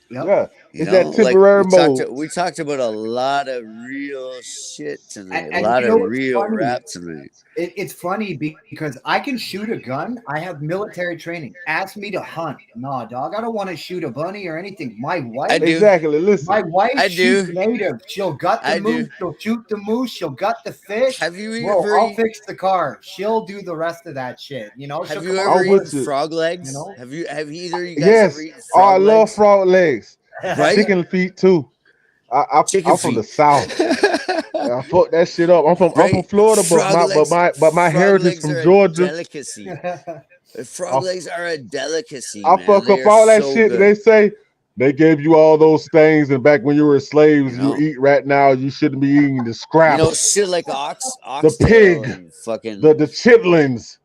Yeah, it's that temporary mode. We talked about a lot of real shit tonight, a lot of real rap tonight. It's funny because I can shoot a gun. I have military training. Ask me to hunt. Nah, dog, I don't want to shoot a bunny or anything. My wife, exactly. Listen, my wife shoots native. She'll gut the moose. She'll shoot the moose. She'll gut the fish. Have you ever? I'll fix the car. She'll do the rest of that shit. Have you ever eaten frog legs? Have either of you guys ever eaten frog legs? I love frog legs. Right? Chicken feet too. I'm from the South. I fuck that shit up. I'm from Florida, but my heritage from Georgia. Delicacy. Frog legs are a delicacy, I man. fuck They up are all that so shit that good. they say. They gave you all those things, and back when you were slaves, You you know? eat right now. You shouldn't be eating the scraps. You know, shit like the oxtail pig, and fucking the chitlins,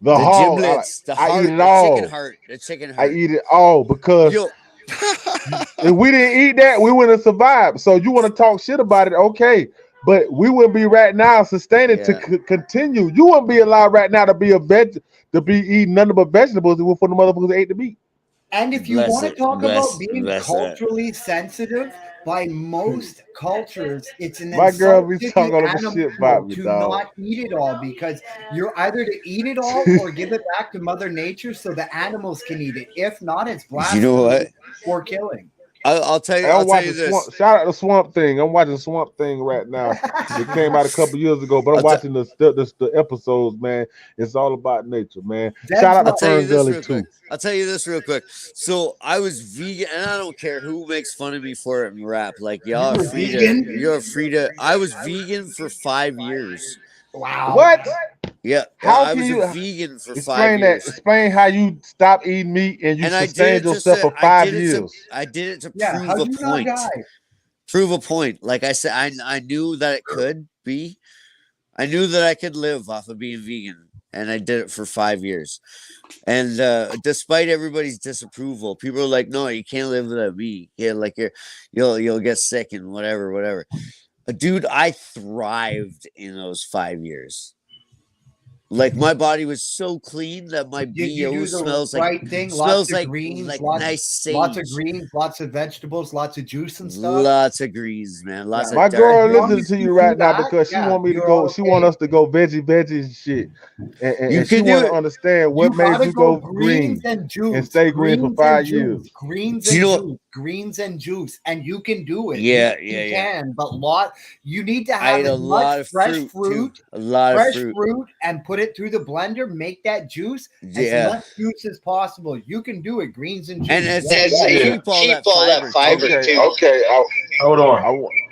the the hog. giblets, the I eat heart, it the chicken all. heart, the chicken I heart. eat it all because Yo. if we didn't eat that, we wouldn't survive. So you want to talk shit about it, okay? But we wouldn't be right now sustaining to Yeah. continue. You wouldn't be allowed right now to be to be eating nothing but vegetables for the motherfuckers that ate the meat. And if you Bless want to it. talk about Bless being that. culturally sensitive, by most cultures, it's an My girl insult be to talking the all the shit about animal me, to dog. not eat it all, because you're either to eat it all or give it back to Mother Nature so the animals can eat it. If not, it's You know what? blasphemy for killing. I'll tell you. I'm I'll tell you watching this. Swamp. Shout out to Swamp Thing. I'm watching Swamp Thing right now. It came out a couple years ago, but I'm I'll, t- watching the episodes, man. It's all about nature, man. That's Shout out to I'll tell you Fern this Gully real quick. too. I'll tell you this real quick. So I was vegan, and I don't care who makes fun of me for it in rap. Like y'all You are were free vegan? to. You're free to. I was vegan for 5 years. Wow. What? Yeah, How I can was a you vegan for 5 explain that? years, Explain how you stopped eating meat and you and I did sustained it to. yourself for I 5 did it to. years. I did it to Yeah, prove how'd a you not point. die? Prove a point. Like I said, I knew that it could be. I knew that I could live off of being vegan, and I did it for 5 years. And despite everybody's disapproval, people are like, "No, you can't live without meat. Yeah, like you'll get sick and whatever." Dude, I thrived in those 5 years. Like my body was so clean that my Did you BO do the right thing? smells Lots of like greens, nice lots of sage. greens, lots of vegetables, lots of juice and stuff. Lots of greens, man. Lots Yeah. of My dark girl As long greens. listening as to you you do right now that, because she yeah, want me to you're go. all She want okay. us to go veggie and shit, You and she can do want to it. understand You what made gotta you go go greens green and and juice, stay green for greens and 5 juice, years. greens Do you and know? juice, greens and juice, and you can do it. Yeah. You can, but you need to I have ate as a much lot of fresh fruit too. fruit, A lot of fruit. and put it through the blender, make that juice, as Yeah. much juice as possible. You can do it, greens and And juice. it's Yeah, you yeah. keep all that fiber too. Okay, Hold on.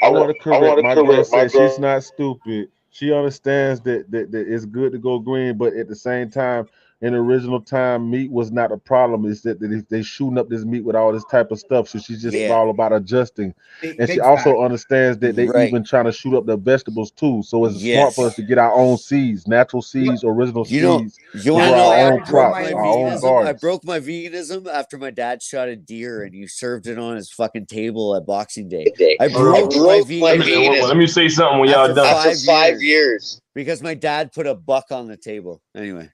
I want to correct. My girl said she's not stupid. She understands that it's good to go green, but at the same time, in the original time, meat was not a problem. It's that they shooting up this meat with all this type of stuff. So she's just Yeah. all about adjusting. And she Big also fact. understands that they Right. even trying to shoot up the vegetables too. So it's smart for Yes. us to get our own seeds, natural Yep. seeds, original You know, seeds you to want to That's grow know why how our I I own grow broke crops, my my our own. own veganism? I gardens. broke my veganism after my dad shot a deer and you served it on his fucking table at Boxing Day. I broke my veganism Let me say something when y'all after done. 5 years because my dad put a buck on the table. Anyway,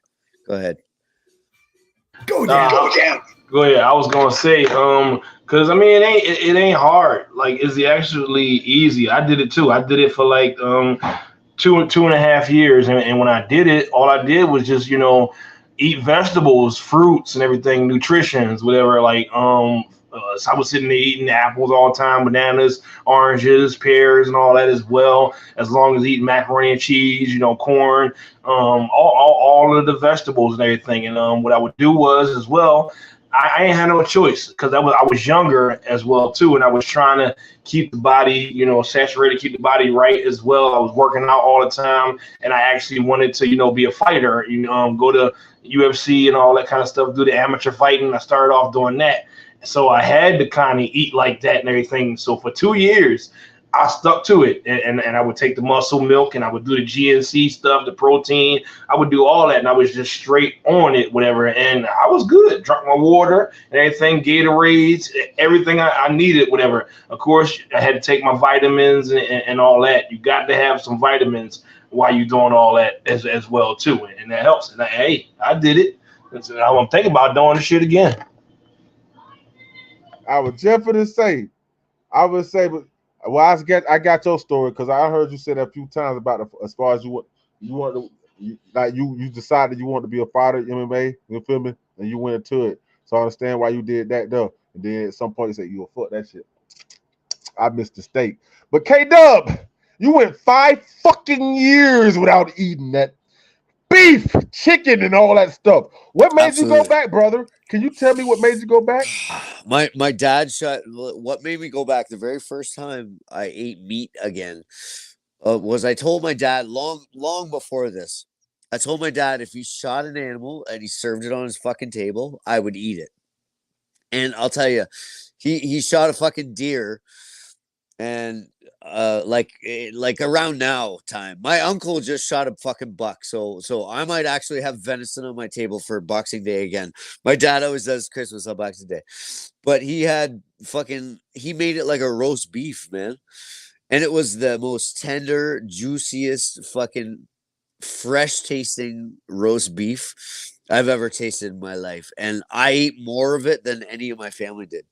go ahead. Go Nah, down. go ahead. I was gonna say, cause I mean it ain't hard. Like, it's actually easy. I did it too. I did it for like two and a half years, and when I did it, all I did was just eat vegetables, fruits, and everything, nutritions, whatever. Like so I was sitting there eating apples all the time, bananas, oranges, pears, and all that as well. As long as eating macaroni and cheese, corn, all of the vegetables and everything. And what I would do was as well, I ain't had no choice because I was younger as well too, and I was trying to keep the body, saturated, keep the body right as well. I was working out all the time, and I actually wanted to, be a fighter. Go to UFC and all that kind of stuff, do the amateur fighting. I started off doing that, so I had to kind of eat like that and everything. So for 2 years, I stuck to it, and I would take the muscle milk, and I would do the GNC stuff, the protein. I would do all that, and I was just straight on it, whatever. And I was good. Drank my water and everything, Gatorades, everything I needed, whatever. Of course, I had to take my vitamins and all that. You got to have some vitamins while you're doing all that as well too, and that helps. And hey, I did it. I'm thinking about doing the shit again. I was just gonna say, I would say, but well, I got your story because I heard you say that a few times about as far as you want to you decided you want to be a fighter MMA, you feel me, and you went into it. So I understand why you did that though. And then at some point you said you will fuck that shit. I missed the steak, but K Dub, you went 5 fucking years without eating that beef, chicken, and all that stuff. What made you go Absolutely. back, brother? Can you tell me what made you go back? My dad shot. What made me go back the very first time I ate meat again was I told my dad long before this. I told my dad if he shot an animal and he served it on his fucking table, I would eat it. And I'll tell you, he shot a fucking deer, and like around now time, my uncle just shot a fucking buck. So I might actually have venison on my table for Boxing Day again. My dad always does Christmas on Boxing Day, but he made it like a roast beef, man, and it was the most tender, juiciest, fucking fresh tasting roast beef I've ever tasted in my life. And I ate more of it than any of my family did.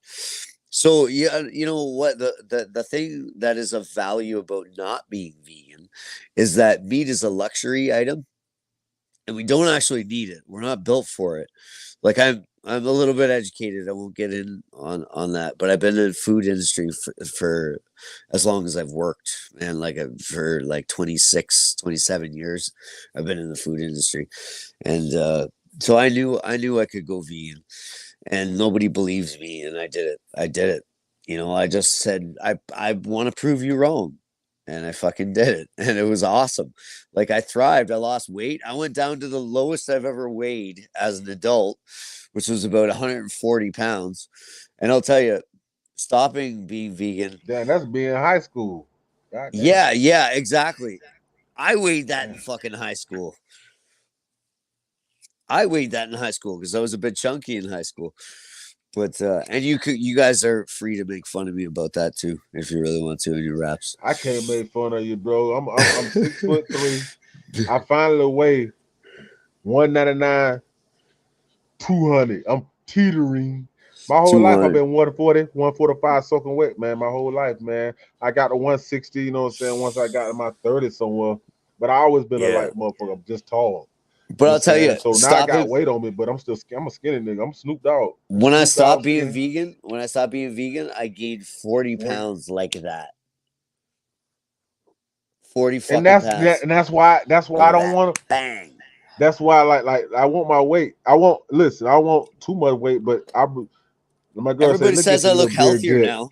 So yeah, you know what, the thing that is of value about not being vegan is that meat is a luxury item and we don't actually need it. We're not built for it. Like I'm a little bit educated. I won't get in on that, but I've been in the food industry for as long as I've worked, and for like 26, 27 years, I've been in the food industry, and so I knew I could go vegan, and nobody believes me, and I did it. I did it. You know, I just said I want to prove you wrong. And I fucking did it. And it was awesome. Like I thrived. I lost weight. I went down to the lowest I've ever weighed as an adult, which was about 140 pounds. And I'll tell you, stopping being vegan. Damn, that's being in high school. God damn. Yeah, exactly. I weighed that in fucking high school. I weighed that in high school because I was a bit chunky in high school. But and you guys are free to make fun of me about that too, if you really want to in your raps. I can't make fun of you, bro. I'm 6'3". I finally weigh 199, 200. I'm teetering. My whole life I've been 140, 145 soaking wet, man. My whole life, man. I got to 160, you know what I'm saying, once I got in my 30s somewhere. But I always been a light motherfucker. I'm just tall. But I'll tell you, so now I got weight on me, but I'm a skinny nigga. I'm Snoop Dogg. When I stopped being vegan, I gained 40 pounds like that. 40 fucking pounds. And that's why I don't want to bang. That's why like I want my weight. I want too much weight, but my girl everybody says I look healthier now.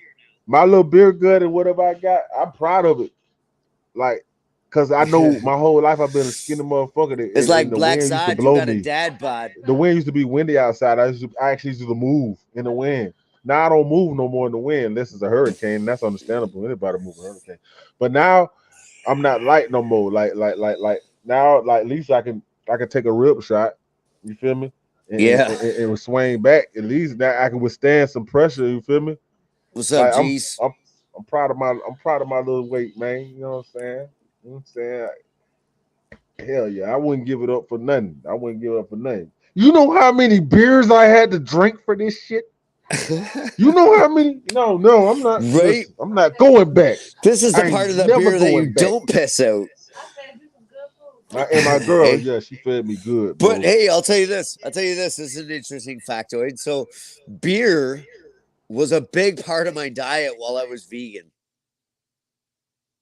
My little beard gut and whatever I got, I'm proud of it. Like, cause I know my whole life I've been a skinny motherfucker. It's like Black Side, you got a dad bod. The wind used to be windy outside. I actually used to move in the wind. Now I don't move no more in the wind unless it's a hurricane. That's understandable. Anybody move a hurricane. But now I'm not light no more. Like now, like at least I can take a rip shot. You feel me? And swing back. At least now I can withstand some pressure. You feel me? What's up, G's? I'm proud of my little weight, man. You know what I'm saying? You know what I'm saying? Hell yeah, I wouldn't give it up for nothing. You know how many beers I had to drink for this shit? You know how many? No, I'm not. Right? Listen, I'm not going back. This is the part of the beer that you don't piss out. And my girl, yeah, she fed me good. Bro. But hey, I'll tell you this. This is an interesting factoid. So, beer was a big part of my diet while I was vegan.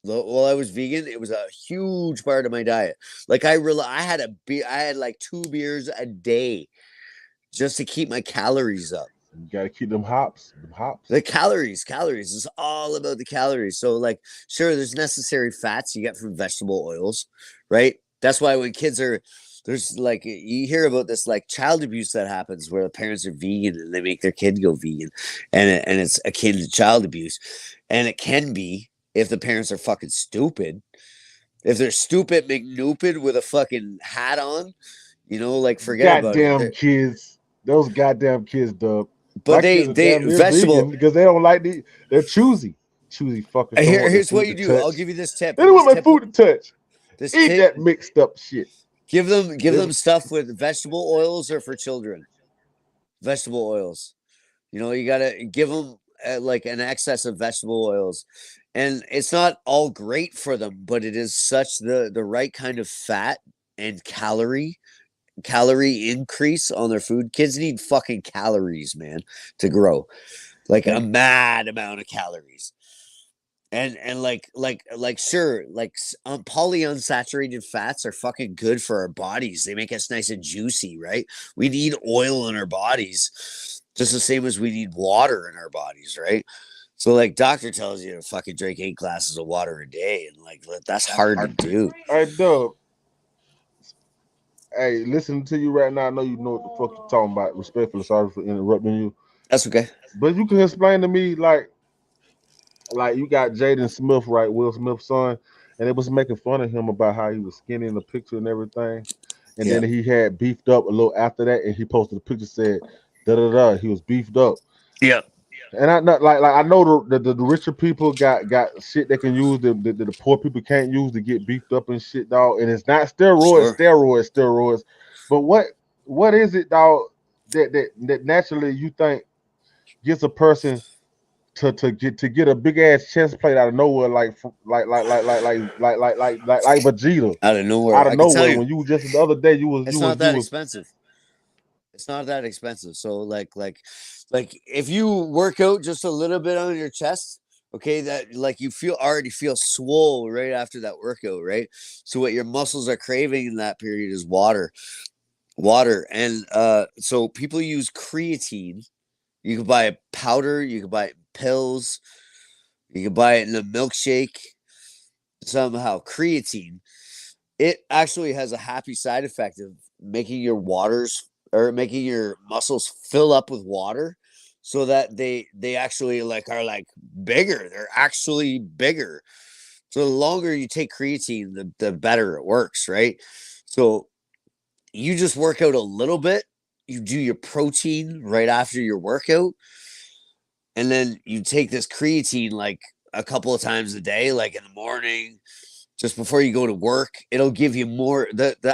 It was a huge part of my diet. Like I had like 2 beers a day just to keep my calories up. You gotta keep them hops. The calories. It's all about the calories. So, like, sure, there's necessary fats you get from vegetable oils, right? That's why when kids there's like, you hear about this like child abuse that happens where the parents are vegan and they make their kid go vegan, and it's akin to child abuse, and it can be if the parents are fucking stupid. If they're stupid, McNupid with a fucking hat on, you know, like forget about it. Goddamn kids, those goddamn kids, dub. But they vegetable because they don't like they're choosy fuckers. Here's what you do. I'll give you this tip. They don't want my food to touch. Eat that mixed up shit. Give them stuff with vegetable oils or for children. Vegetable oils. You know, you gotta give them like an excess of vegetable oils, and it's not all great for them, but it is such the right kind of fat and calorie increase on their food. Kids need fucking calories, man, to grow. Like a mad amount of calories. And like sure, like polyunsaturated fats are fucking good for our bodies. They make us nice and juicy, right? We need oil in our bodies just the same as we need water in our bodies, right? So like doctor tells you to fucking drink 8 glasses of water a day, and like that's hard to do. All right, dub. Hey, listening to you right now, I know you know what the fuck you're talking about. Respectfully, sorry for interrupting you. That's okay. But you can explain to me, like you got Jaden Smith, right? Will Smith's son, and it was making fun of him about how he was skinny in the picture and everything. And Yeah. then he had beefed up a little after that, and he posted a picture said, da da da. He was beefed up. Yeah. And I not like I know the richer people got shit they can use the poor people can't use to get beefed up and shit, dog. And it's not Sure. steroids. But what is it, dog, that naturally you think gets a person to get a big ass chest plate out of nowhere, like Vegeta Out of nowhere. out of I can tell nowhere you, when you just the other day it's not that expensive. It's not that expensive. So like if you work out just a little bit on your chest, okay, that like you already feel swole right after that workout, right? So what your muscles are craving in that period is water. Water. And so people use creatine. You can buy a powder, you can buy it in pills, you can buy it in a milkshake. Somehow creatine, it actually has a happy side effect of making your waters or making your muscles fill up with water so that they actually like are like bigger. They're actually bigger. So the longer you take creatine, the better it works, right? So you just work out a little bit, you do your protein right after your workout, and then you take this creatine like a couple of times a day, like in the morning, just before you go to work. It'll give you more.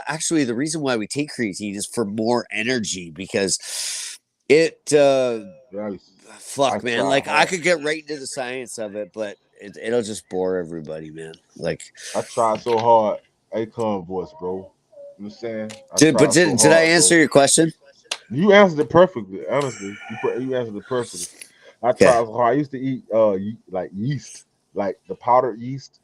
Actually the reason why we take creatine is for more energy because it I fuck man, try like I hard. could get right into the science of it, but it'll just bore everybody, man. Like I tried so hard. Akon voice, bro. You know what I'm saying? I but tried so did I hard, answer bro. your question? You answered it perfectly, honestly. You answered it perfectly. I Okay, tried so hard. I used to eat like yeast, like the powdered yeast.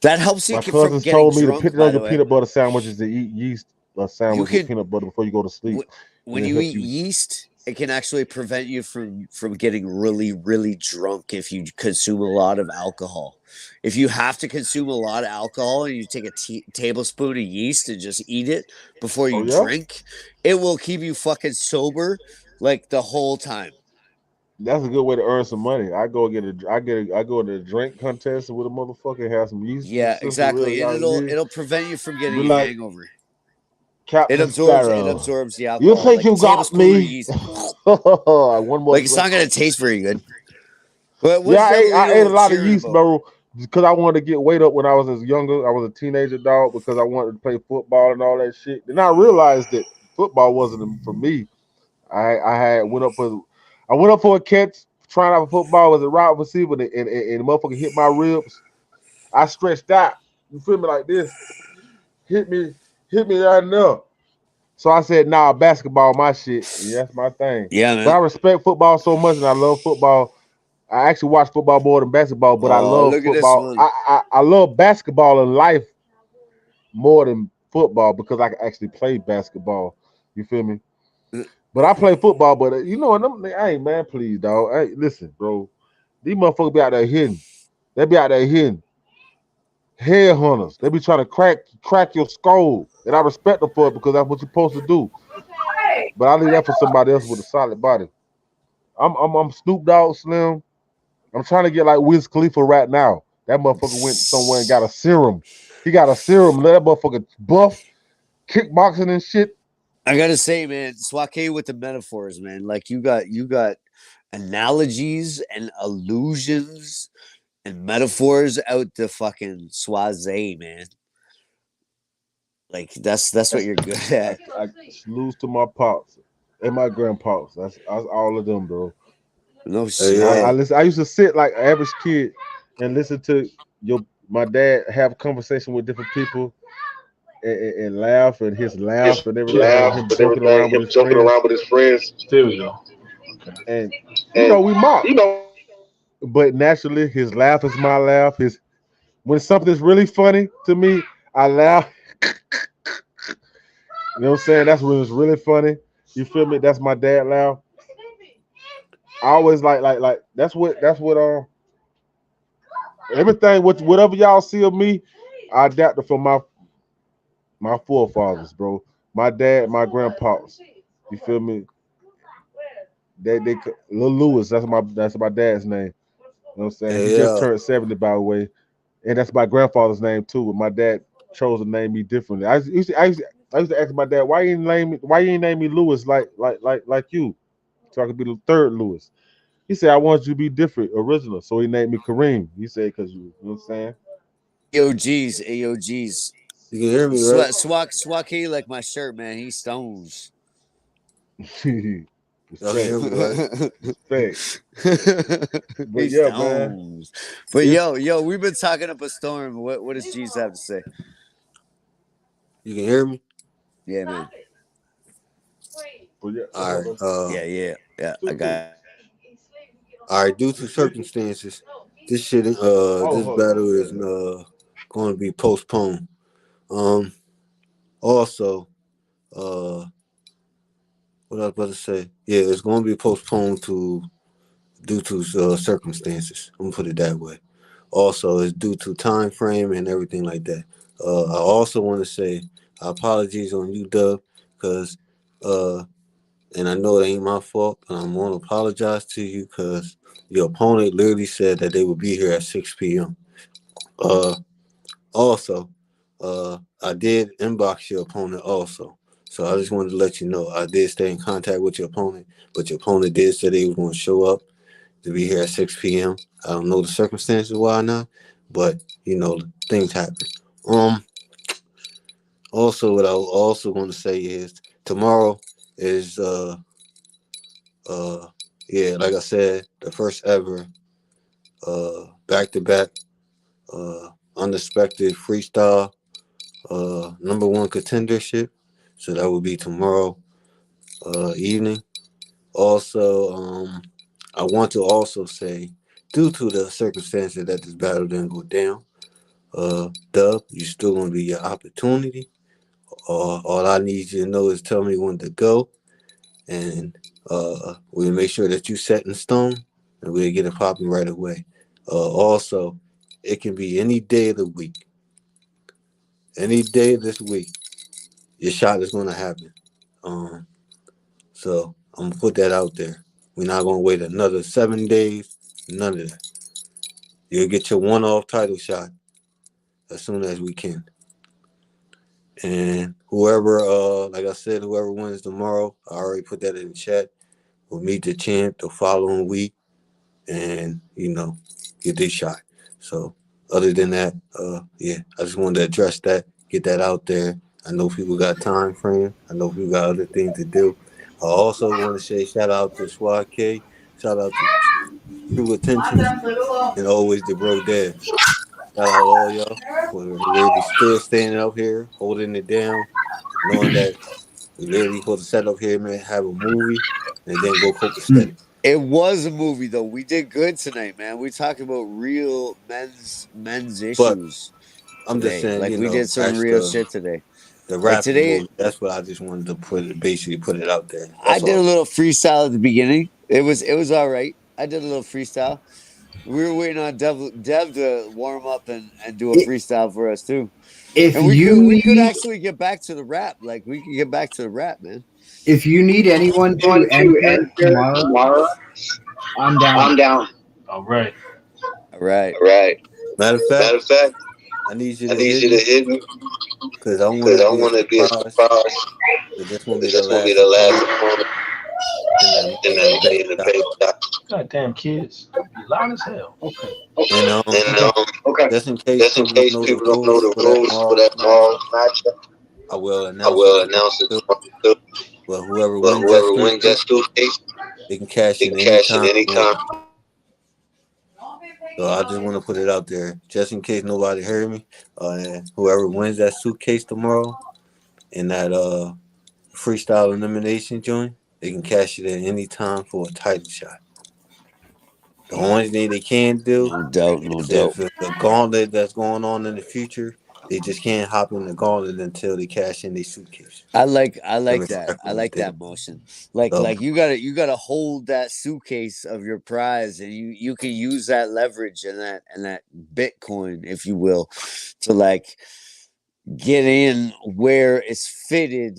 that helps you My from cousins getting told me to put drunk, it on by the your way. peanut butter sandwiches to eat yeast You sandwich with can peanut butter before you go to sleep, and when it you help eat you. yeast, it can actually prevent you from getting really drunk if you consume a lot of alcohol. If you have to consume a lot of alcohol and you take a tablespoon of yeast and just eat it before Oh you yeah, drink, it will keep you fucking sober like the whole time. that's a good way to earn some money. I go to a drink contest with a motherfucker, have some yeast in the Yeah, system, real exactly. And y'all dig. it'll prevent you from Be getting a like hangover. Captain It Sparrow. absorbs the You alcohol. think Like a you got tablespoon of me? yeast. One more Like it's drink. not gonna taste very good. But Yeah, what's I ate a Delano lot of cheering yeast, about? bro, because I wanted to get weight up when I was younger. I was a teenager, dog, because I wanted to play football and all that shit. Then I realized that football wasn't for me. I had I went up for a catch trying out for football as a wide receiver, and the motherfucker hit my ribs. I stretched out. You feel me like this? Hit me, hit me right enough. So I said, nah, basketball, my shit. Yeah, that's my thing. Yeah, But I man. respect football so much, and I love football. I actually watch football more than basketball, but I Oh, love look at this football. one. I love basketball in life more than football because I can actually play basketball. You feel me? But I play football, but you know, hey man, please, dog. Hey, listen, bro. These motherfuckers be out there hitting. They be out there hitting. Headhunters. They be trying to crack your skull. And I respect them for it because that's what you're supposed to do. But I leave that for somebody else with a solid body. I'm Snoop Dogg Slim. I'm trying to get like Wiz Khalifa right now. That motherfucker went somewhere and got a serum. He got a serum. Let that motherfucker buff, kickboxing and shit. I gotta say, man, Swake with the metaphors, man. Like you got analogies and allusions and metaphors out the fucking swaze, man. Like that's what you're good at. I lose to my pops and my grandpops. That's all of them, bro. No Hey I shit. yo, listen. I used to sit like an average kid and listen to my dad have a conversation with different people and laugh and his laugh and everything, him joking around with his friends. There we go. Okay. And we mock, but naturally his laugh is my laugh. His when something's really funny to me, I laugh. You know what I'm saying? That's when it's really funny. You feel me? That's my dad laugh. I always like that's what everything whatever y'all see of me, I adapted from my forefathers, bro. my dad, my grandpas. You feel me? They Lil Lewis. That's my dad's name. You know what I'm saying? Yeah, He just yeah. turned 70, by the way, and that's my grandfather's name too. But my dad chose to name me differently. I used to ask my dad, why you ain't name me Lewis like you, so I could be the third Lewis. He said, I want you to be different, original. So he named me Kareem. He said, because you know what I'm AOGs, AOGs. You can hear me, right? Swaki like my shirt, man. He stones. saying? Y'all can Respect, hear me, right? respect. But He yeah, man. stones. But It's yo, we've been talking up a storm. What does G's have to say? You can hear me. Yeah, man. but yeah, All right. Yeah. I two things. got. All right. Due to circumstances, this Hold on. battle is going to be postponed. Um. Also, uh, what I was about to say? Yeah, it's going to be postponed to due to circumstances. I'm gonna put it that way. Also, it's due to time frame and everything like that. I also want to say apologies on you, Dub, because and I know it ain't my fault, but I'm gonna apologize to you because your opponent literally said that they would be here at 6 p.m. Uh, Also, I did inbox your opponent also. So I just wanted to let you know I did stay in contact with your opponent, but your opponent did say they was going to show up to be here at 6 p.m. I don't know the circumstances why not, but things happen. Um. Also, what I was also going to say is tomorrow is uh yeah, like I said, the first ever back to back unexpected freestyle number one contendership. So that will be tomorrow evening. Also, I want to also say, due to the circumstances that this battle didn't go down, Dub, you still gonna be your opportunity. All I need you to know is tell me when to go, and we'll make sure that you set in stone, and we'll get it popping right away. Also, it can be any day of the week, any day this week. Your shot is gonna happen. Um, so I'm gonna put that out there. We're not gonna wait another 7 days. None of that. You'll get your one-off title shot as soon as we can. And whoever, like I said, whoever wins tomorrow, I already put that in the chat. Will meet the champ the following week, and get this shot. So other than that, yeah, I just wanted to address that, get that out there. I know people got time frame. I know people got other things to do. I also want to say shout out to Swag K, shout out to True Attention, and always the Bro Dad. Shout out all y'all for literally still standing up here, holding it down, knowing that we literally supposed to set up here, man, have a movie, and then go copacetic. It was a movie though. We did good tonight, man. We talking about real men's But issues I'm just today. saying, Like we did some as real shit today. the Like rapping today, movie, that's what I just wanted to basically put it out there. I That's did a all. little freestyle at the beginning. It was all right. I did a little freestyle. We were waiting on Dev to warm up and do a I- freestyle for us too. If And you we could need actually get back to the rap. Like we could get back to the rap, man. if you need anyone to Want to enter enter tomorrow, tomorrow? I'm down. I'm down. All right. All right. All right. Matter of Matter fact, of fact, I need you I to need hit you to me hit me because I want because to I be a want to be a surprise. surprise. Because this won't be Because the this will be last the last opponent opponent in the in Money in the Bank the shot. base shot. Goddamn kids. Be loud as hell. Okay. And And okay, just in case just in people don't case know the people don't know rules the for that rules for tomorrow that matchup, matchup, I will I announce it will tomorrow announce it too. tomorrow too. But whoever But wins that whoever wins that suitcase, suitcase, they can cash they in can cash in anytime they want. anytime. So I just want to put it out there, just in case nobody heard me. And whoever wins that suitcase tomorrow in that freestyle elimination joint, they can cash it in any time for a title shot. The only thing they can't do No doubt. No is doubt. if it's a gauntlet that's going on in the future, they just can't hop in the gauntlet until they cash in their suitcase. I like Everything that. else I is like there. that motion. Like So you gotta hold that suitcase of your prize, and you can use that leverage and that Bitcoin, if you will, to like get in where it's fitted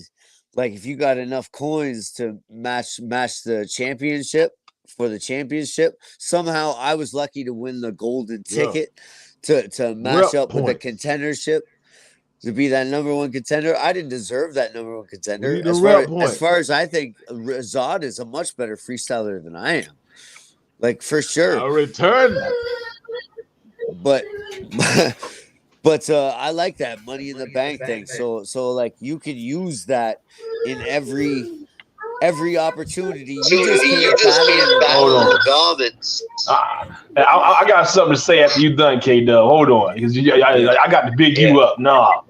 Like if you got enough coins to match the championship for the championship, somehow I was lucky to win the golden Yeah. ticket to match Rep up with the points. contendership to be that number one contender. I didn't deserve that number one We contender. need the rep points. As far as I think, Zod is a much better freestyler than I am. Like for sure. I return. But but I like that money in the bank thing. So like you can use that in every opportunity. You just can't battle with all that. I got something to say after you done, K Dub. Hold on, because I got to big you up. Nah,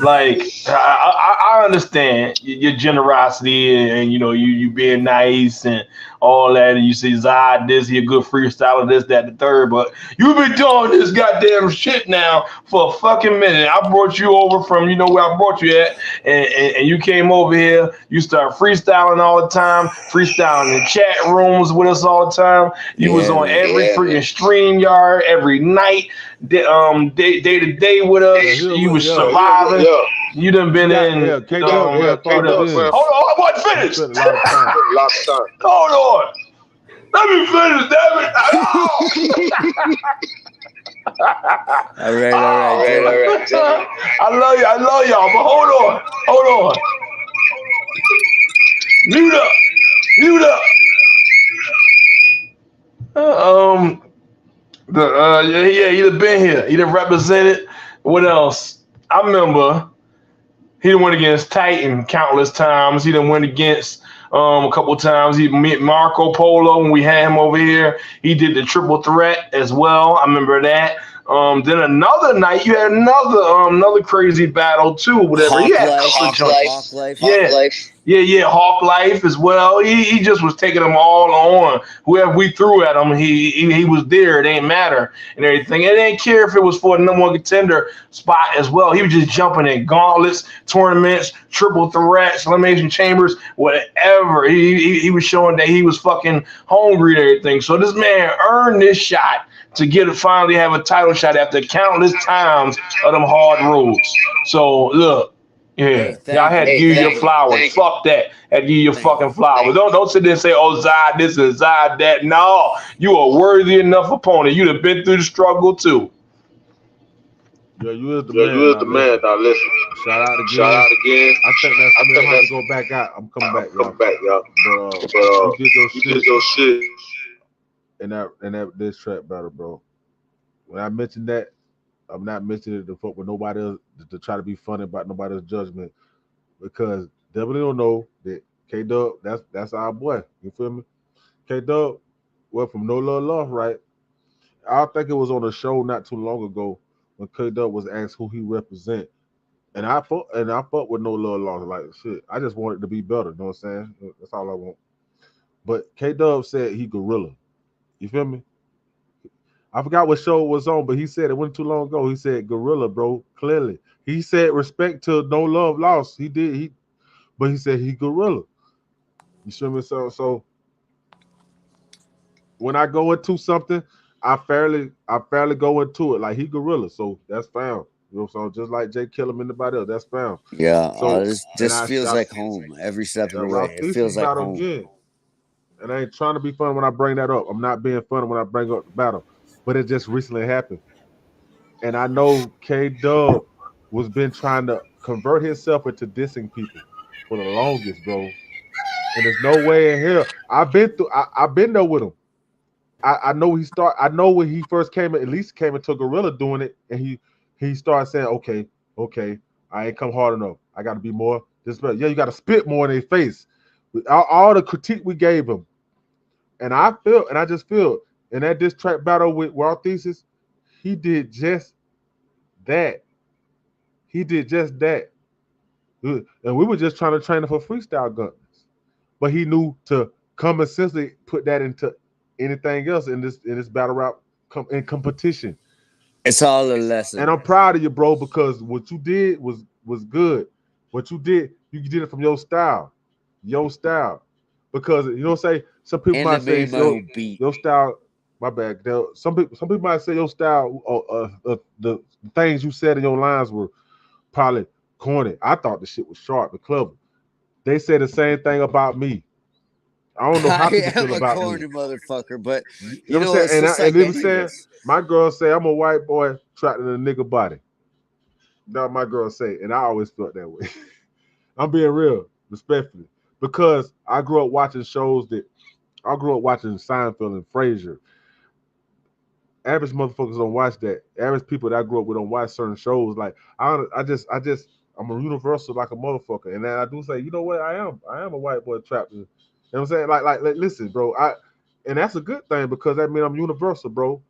like I understand your generosity and you know you being nice and all that, and you say Zod this, he a good freestyler, this, that, the third, but you've been doing this goddamn shit now for a fucking minute. I brought you over from you know where I brought you at, and you came over here, you start freestyling all the time, freestyling in chat rooms with us all the time. You was on every freaking stream yard every night. Day to day with us. You was surviving. You done been in. Hold on, I want to finish. Hold on. Let me finish, damn it. All right. I love y'all, but hold on. Mute up. He done been here. He done represented. What else? I remember he done went against Titan countless times. He done went against a couple times. He met Marco Polo when we had him over here. He did the triple threat as well. I remember that. Then another night you had another crazy battle too. Whatever. Hawk Life. Yeah, Hawk Life as well. He just was taking them all on. Whoever we threw at him, he was there. It ain't matter and everything. It didn't care if it was for the number one contender spot as well. He was just jumping in gauntlets, tournaments, triple threats, elimination chambers, whatever. He was showing that he was fucking hungry and everything. So this man earned this shot to finally have a title shot after countless times of them hard roads. So look. Yeah, I had to give you your flowers. Fuck that. I had to give you your fucking flowers. Don't sit there and say, "Oh, Zod this and Zod that." No, you a worthy enough opponent. You'd have been through the struggle too. Yeah, you is the man. Now listen. Shout out again. I think that's I have to go back out. I'm coming back, y'all. But you did your shit in that this track battle, bro. When I mentioned that, I'm not mentioning it to fuck with nobody else to try to be funny about nobody else's judgment because definitely don't know that K Dub, that's our boy. You feel me? K Dub, well, from No Love Lost, right? I think it was on a show not too long ago when K Dub was asked who he represent. And I fuck with No Love Lost. Like shit. I just want it to be better. You know what I'm saying? That's all I want. But K Dub said he gorilla. You feel me? I forgot what show it was on, but he said it wasn't too long ago. He said gorilla, bro. Clearly. He said respect to No Love Lost. He did, but he said he gorilla. You feel me? So when I go into something, I fairly go into it like he gorilla. So that's found. You know, so just like Jay Kill him and anybody else, that's found. Yeah, so this feels like home every step of the way. It feels like home. Again. And I ain't trying to be fun when I bring that up. I'm not being funny when I bring up the battle. But it just recently happened. And I know K-Dub was been trying to convert himself into dissing people for the longest, bro. And there's no way in hell. I've been there with him. I know when he first came, at least came into Gorilla doing it, and he started saying, okay, I ain't come hard enough. I gotta be more this better. Yeah, you gotta spit more in their face. All the critique we gave him. And I just feel in that diss track battle with Raw Thesis, he did just that. And we were just trying to train him for freestyle guns. But he knew to common sensely put that into anything else in this battle rap in competition. It's all a lesson. And I'm proud of you, bro, because what you did was good. What you did it from your style. Because you know, say some people might say your style. My bad. Some people might say your style. The things you said in your lines were probably corny. I thought the shit was sharp and clever. They said the same thing about me. I don't know how I people am feel a about corny me. motherfucker, but You you know what know, I'm it's saying? just And like they were any of saying, us. my girl say I'm a white boy trapped in a nigga body. That's what my girl say, and I always felt that way. I'm being real, respectfully, because I grew up watching shows that I grew up watching Seinfeld and Frasier. Average motherfuckers don't watch that. Average people that I grew up with don't watch certain shows. Like I'm a universal like a motherfucker. And then I do say, you know what, I am a white boy trapped in. You know what I'm saying? Like listen, bro. And that's a good thing because that means I'm universal, bro.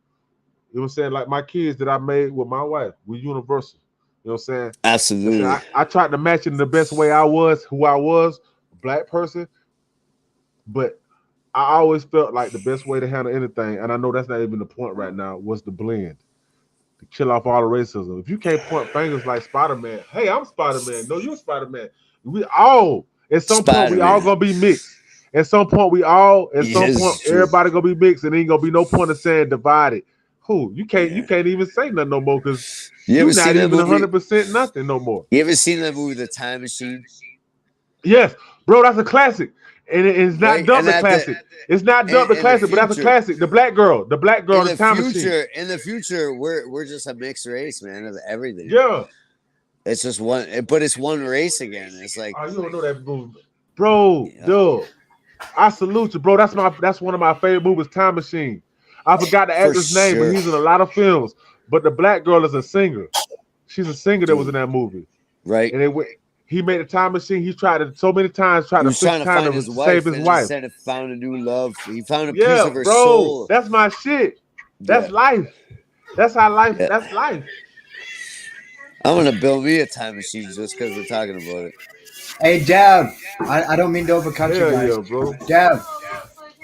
You know what I'm saying? Like my kids that I made with my wife, we universal. You know what I'm saying? And Absolutely. I tried to match it in the best way I was, who I was, a black person, but I always felt like the best way to handle anything, and I know that's not even the point right now, was the blend. To kill off all the racism. If you can't point fingers like Spider-Man, hey, I'm Spider-Man. No, you're Spider-Man. We all, at some point, we all Spider-Man. gonna be mixed. At some point, Yes, true. everybody gonna be mixed, and ain't gonna be no point of saying divided. Who you Yeah. can't even say nothing no more because You you ever not seen that even movie? 100% nothing no more. You ever seen that movie, The Time Machine? Yes, bro, that's a classic. And it's not Right? dubbed a classic. It's not dubbed a In the classic, but that's a future, classic. The black girl, the time machine. in the future, we're just a mixed race, man, of everything. Yeah. It's just one, but it's one race again. It's like, Oh, you don't know that movie. Bro, yeah, dude. I salute you, bro. That's one of my favorite movies, Time Machine. I forgot the for actor's name, but sure, he's in a lot of films. But the black girl is a singer. She's a singer that was dude. in that movie. Right? And he made a time machine. He tried to so many times He to was fix trying to time find to his save wife, his and wife. instead of found a new love, he found a piece Yeah, of her bro. soul. That's my shit. Yeah, That's life. That's how life. yeah. That's life. I'm gonna build me a time machine just because we're talking about it. Hey, Dev. I don't mean to overcut you Hell guys. yeah, bro. Dev.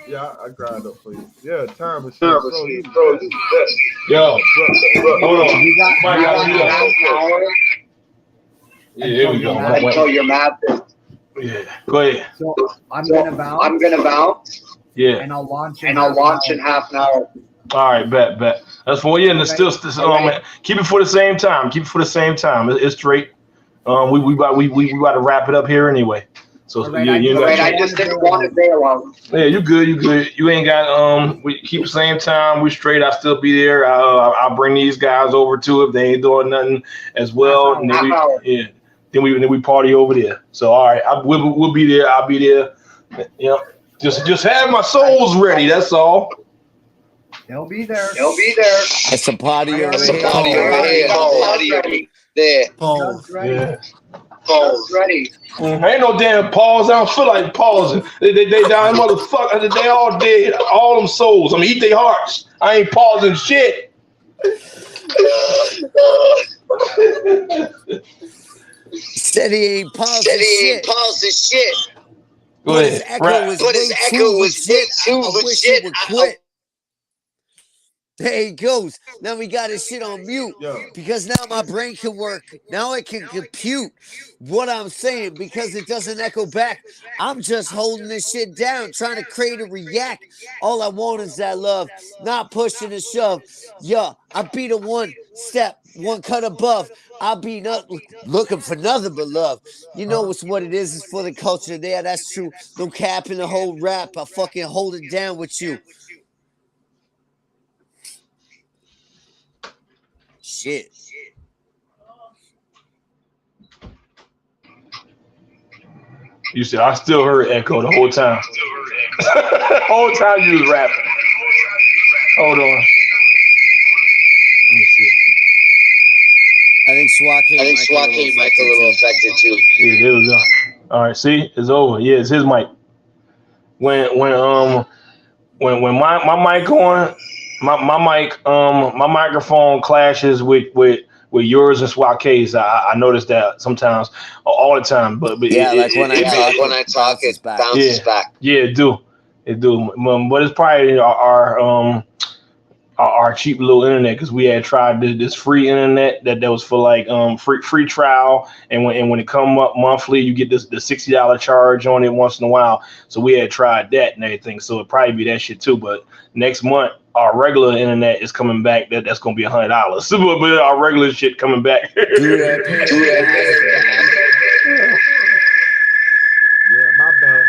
Yeah, I grind up for you. Yeah, time machine, Time bro. You machine, the bro. best. You the best. Yo, hold on. We got Mike, half an you hour Yeah, here until we your go. map. Until your map. Yeah. Go ahead. So I'm gonna bounce. I'm gonna bounce. Yeah. And I'll launch And I'll launch in half an hour. All right, bet. That's for you, and it's still keep it for the same time. Keep it for the same time. It's straight. We about to wrap it up here anyway. So right, I just didn't want to bail out. Yeah, you good. You ain't got we keep the same time. We straight. I still be there. I'll bring these guys over too if they ain't doing nothing as well. And then we party over there. So all right, we'll be there. I'll be there. Yeah, just have my souls ready. That's all. They'll be there. It's a party over here. Party there. Pause. Yeah. Pause. Ready. Ain't no damn pause. I don't feel like pausing. They down motherfucker. They all dead. All them souls. I mean, eat their hearts. I ain't pausing shit. Said he ain't pausing shit. Go But ahead. his echo was way too legit. I wish he would quit. There he goes. Now we got his shit on mute because now my brain can work. Now it can compute what I'm saying because it doesn't echo back. I'm just holding this shit down, trying to create a react. All I want is that love, not pushing and shove. Yeah, I be the one step, one cut above. I'll be not looking for nothing but love. You know what's what it is. It's for the culture there. That's true. No cap in the whole rap. I fucking hold it down with you. Shit. You said I still heard echo the whole time. The whole time you was rapping. Hold on. Let me see. I think Swat mic a little affected too. Yeah, there we go. All right, see, it's over. Yeah, it's his mic. When my mic on, my microphone clashes with yours and Swat-K's. I notice that sometimes, all the time. But yeah, like when I talk, it bounces back. Yeah, it do. But it's probably our cheap little internet because we had tried this free internet that was for like free trial, and when it come up monthly you get the $60 charge on it once in a while. So we had tried that and everything. So it'd probably be that shit too. But next month our regular internet is coming back. That's gonna be $100. But our regular shit coming back. Dude, I paid $1 for mine. Yeah, my bad.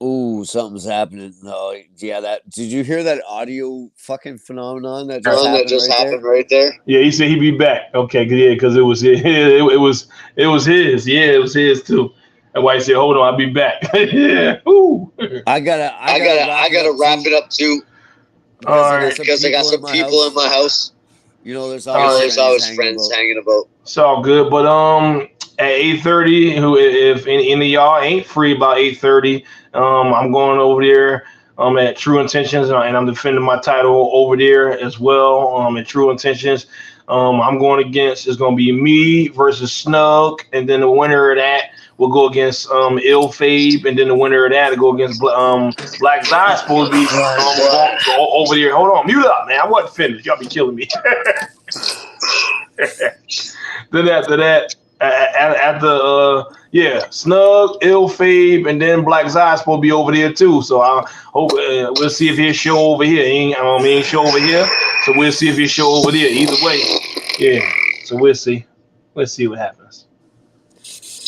Ooh, something's happening. No, yeah, that. Did you hear that audio fucking phenomenon that just happened right there? Yeah, he said he'd be back. Okay, yeah, because it was it was his. Yeah, it was his too. That's why he said, "Hold on, I'll be back." Yeah. Ooh. I gotta wrap it up too. Because I got some people in my house. You know, there's always friends hanging about. It's all good, but at 8:30, who if any of y'all ain't free about 8:30, I'm going over there. At True Intentions, and I'm defending my title over there as well. At True Intentions, I'm going against. It's going to be me versus Snug, and then the winner of that will go against Ill Fabe, and then the winner of that will go against Black Zai. Supposed to be over there. Hold on, mute up, man. I wasn't finished. Y'all be killing me. Then after that, Snug, Ill Fabe, and then Black Zai supposed to be over there too. So I hope we'll see if he'll show over here. He ain't show over here, so we'll see if he'll show over there. Either way, yeah. So we'll see. Let's see what happens.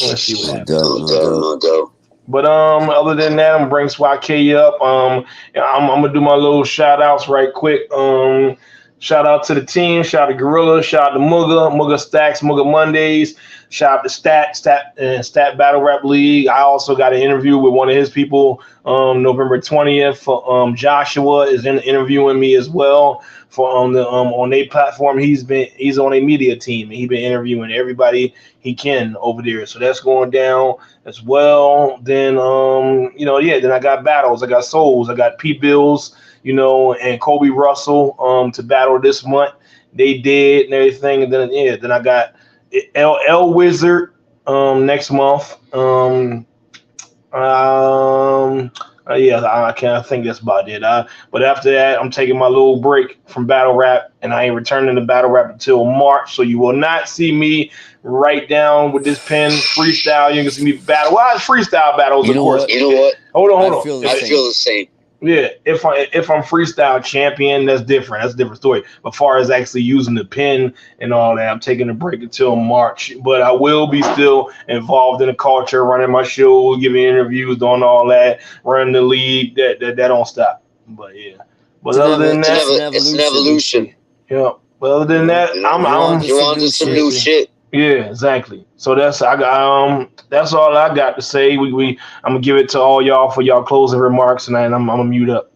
Let's see what happens. No doubt. But other than that, I'm gonna bring SWAT K up. I'm gonna do my little shout outs right quick. Shout out to the team. Shout out to Gorilla. Shout out to Mugga Stacks, Mugga Mondays. Shout out to Stat Battle Rap League. I also got an interview with one of his people November 20th. Joshua is interviewing me as well for on their platform. He's on a media team and he's been interviewing everybody he can over there. So that's going down as well. Then then I got battles. I got Souls. I got P Bills. And Kobe Russell to battle this month. They did and everything. And then I got L Wizard next month. I think that's about it. But after that, I'm taking my little break from battle rap, and I ain't returning to battle rap until March. So you will not see me right down with this pen freestyle. You can see me battle. Well, it's freestyle battles, of course. You know what? Hold on. I feel the same. Yeah, if I'm freestyle champion, that's different. That's a different story. But as far as actually using the pen and all that, I'm taking a break until March. But I will be still involved in the culture, running my show, giving interviews, doing all that, running the league. That don't stop. But yeah. But other than that, it's an evolution. Yeah. But other than that, you're on to some new shit. Yeah, exactly. So that's all I got to say. I'm gonna give it to all y'all for y'all closing remarks, and I'm gonna mute up.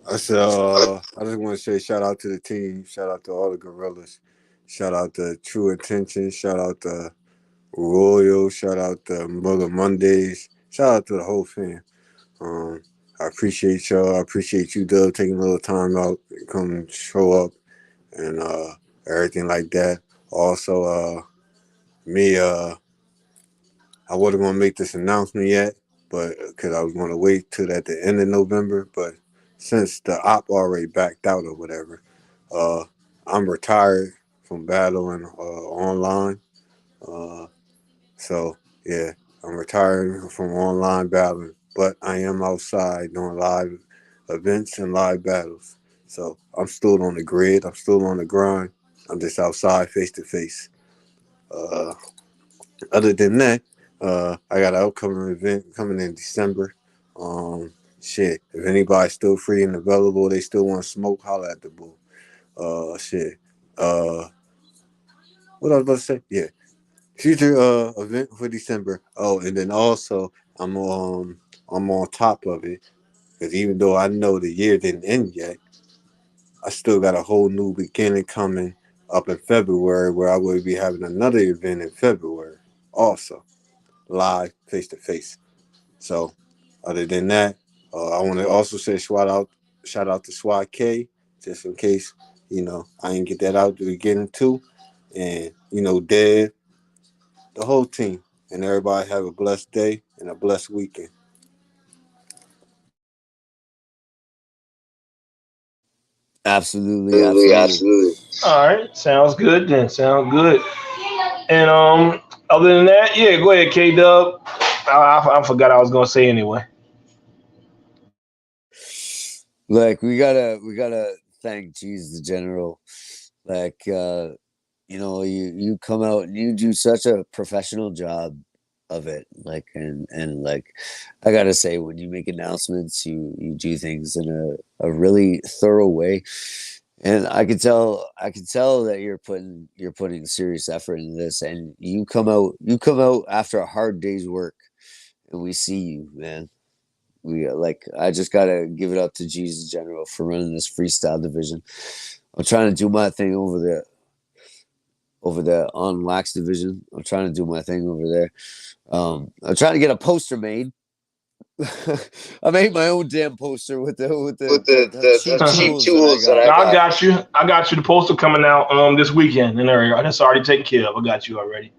I just want to say shout out to the team, shout out to all the gorillas, shout out to True Intentions, shout out to Royal, shout out to Mother Mondays, shout out to the whole fam. I appreciate y'all. I appreciate you, Dub, taking a little time out to come show up and everything like that. Also, I wasn't going to make this announcement yet, but because I was going to wait till at the end of November. But since the op already backed out or whatever, I'm retired from battling online. So, yeah, I'm retiring from online battling, but I am outside doing live events and live battles. So I'm still on the grid. I'm still on the grind. I'm just outside face to face. Other than that, I got an upcoming event coming in December. If anybody's still free and available, they still want to smoke, holla at the bull. What I was about to say? Yeah. Future event for December. Oh, and then also I'm on top of it because even though I know the year didn't end yet, I still got a whole new beginning coming up in February where I will be having another event in February also, live face to face. So other than that, I want to also say shout out to SWAT K, just in case, I didn't get that out at the beginning too. And, Dev, the whole team, and everybody have a blessed day and a blessed weekend. Absolutely. All right, sounds good then. Sounds good. And other than that, yeah, go ahead, K Dub. I forgot I was gonna say anyway. Like we gotta thank Jesus the General. Like you come out and you do such a professional job of it. Like and like I gotta say, when you make announcements, you do things in a really thorough way. And I can tell that you're putting serious effort into this, and you come out after a hard day's work, and we see you, man. I just gotta give it up to Jesus General for running this freestyle division. I'm trying to do my thing over the on wax division. I'm trying to do my thing over there. I'm trying to get a poster made. I made my own damn poster with the cheap tools that I No, got. I got you. I got you. The poster coming out this weekend and everything. That's already taken care of. I got you already.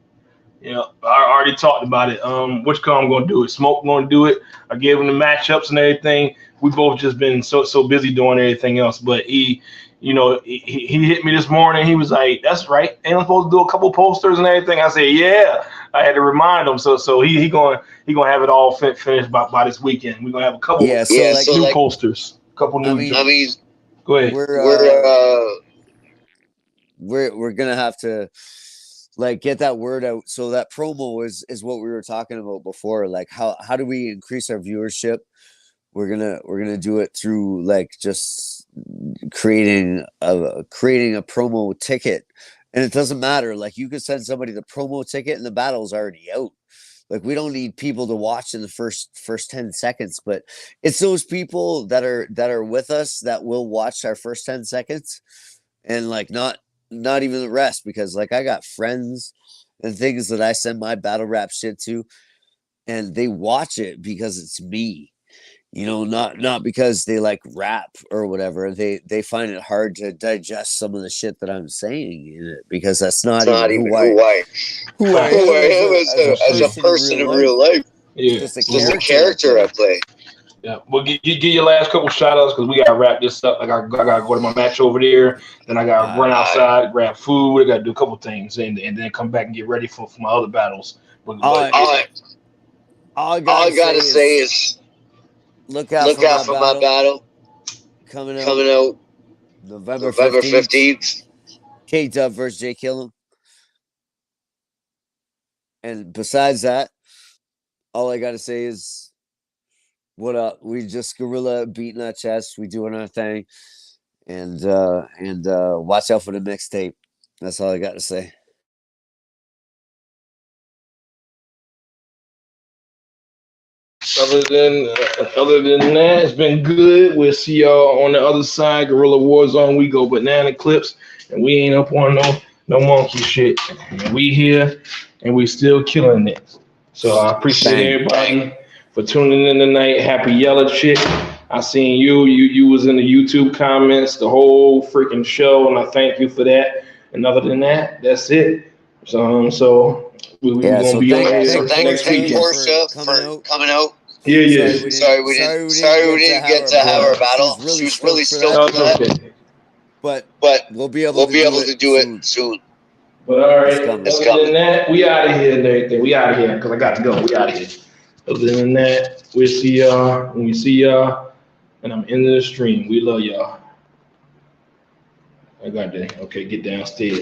Yeah, I already talked about it. Which car I'm gonna do it? Smoke gonna do it. I gave him the matchups and everything. We both just been so busy doing everything else. But he hit me this morning. He was like, "That's right. Ain't I supposed to do a couple posters and everything?" I said, "Yeah." I had to remind him. So he gonna have it all finished by this weekend. We're gonna have a couple new posters, a couple new. I mean, go ahead. We're gonna have to like get that word out. So that promo is what we were talking about before. Like how do we increase our viewership? We're gonna do it through like just creating a promo ticket. And it doesn't matter. Like you could send somebody the promo ticket and the battle's already out. Like we don't need people to watch in the first 10 seconds, but it's those people that are with us that will watch our first 10 seconds and like not even the rest, because like I got friends and things that I send my battle rap shit to, and they watch it because it's me. Not because they like rap or whatever. They find it hard to digest some of the shit that I'm saying in it, because that's not even who I am as a person in real life. Yeah, just a character I play. Yeah, well, get your last couple shout outs, because we gotta wrap this up. I gotta go to my match over there. Then I gotta run outside, grab food. I gotta do a couple things, and then come back and get ready for my other battles. All I gotta say is look out for my battle coming out November 15th. K-Dub versus J Killam. And besides that, all I gotta say is, what up? We just gorilla beating our chest. We doing our thing, and watch out for the mixtape. That's all I got to say. Other than that, it's been good. We'll see y'all on the other side. Guerrilla Warzone. We go banana clips, and we ain't up on no monkey shit. And we here, and we still killing it. So I appreciate everybody for tuning in tonight. Happy yellow shit. I seen you was in the YouTube comments the whole freaking show, and I thank you for that. And other than that, that's it. So we're gonna be on here. So thanks Portia for coming out. Yeah. Sorry we didn't get to have our battle. She was really stoked for that. Okay. But we'll be able to do it soon. But all right, other than that, we out of here and everything. We out of here because I got to go. We out of here. Other than that, we'll see y'all when we see y'all. And I'm ending the stream. We love y'all. I got that. Okay, get downstairs.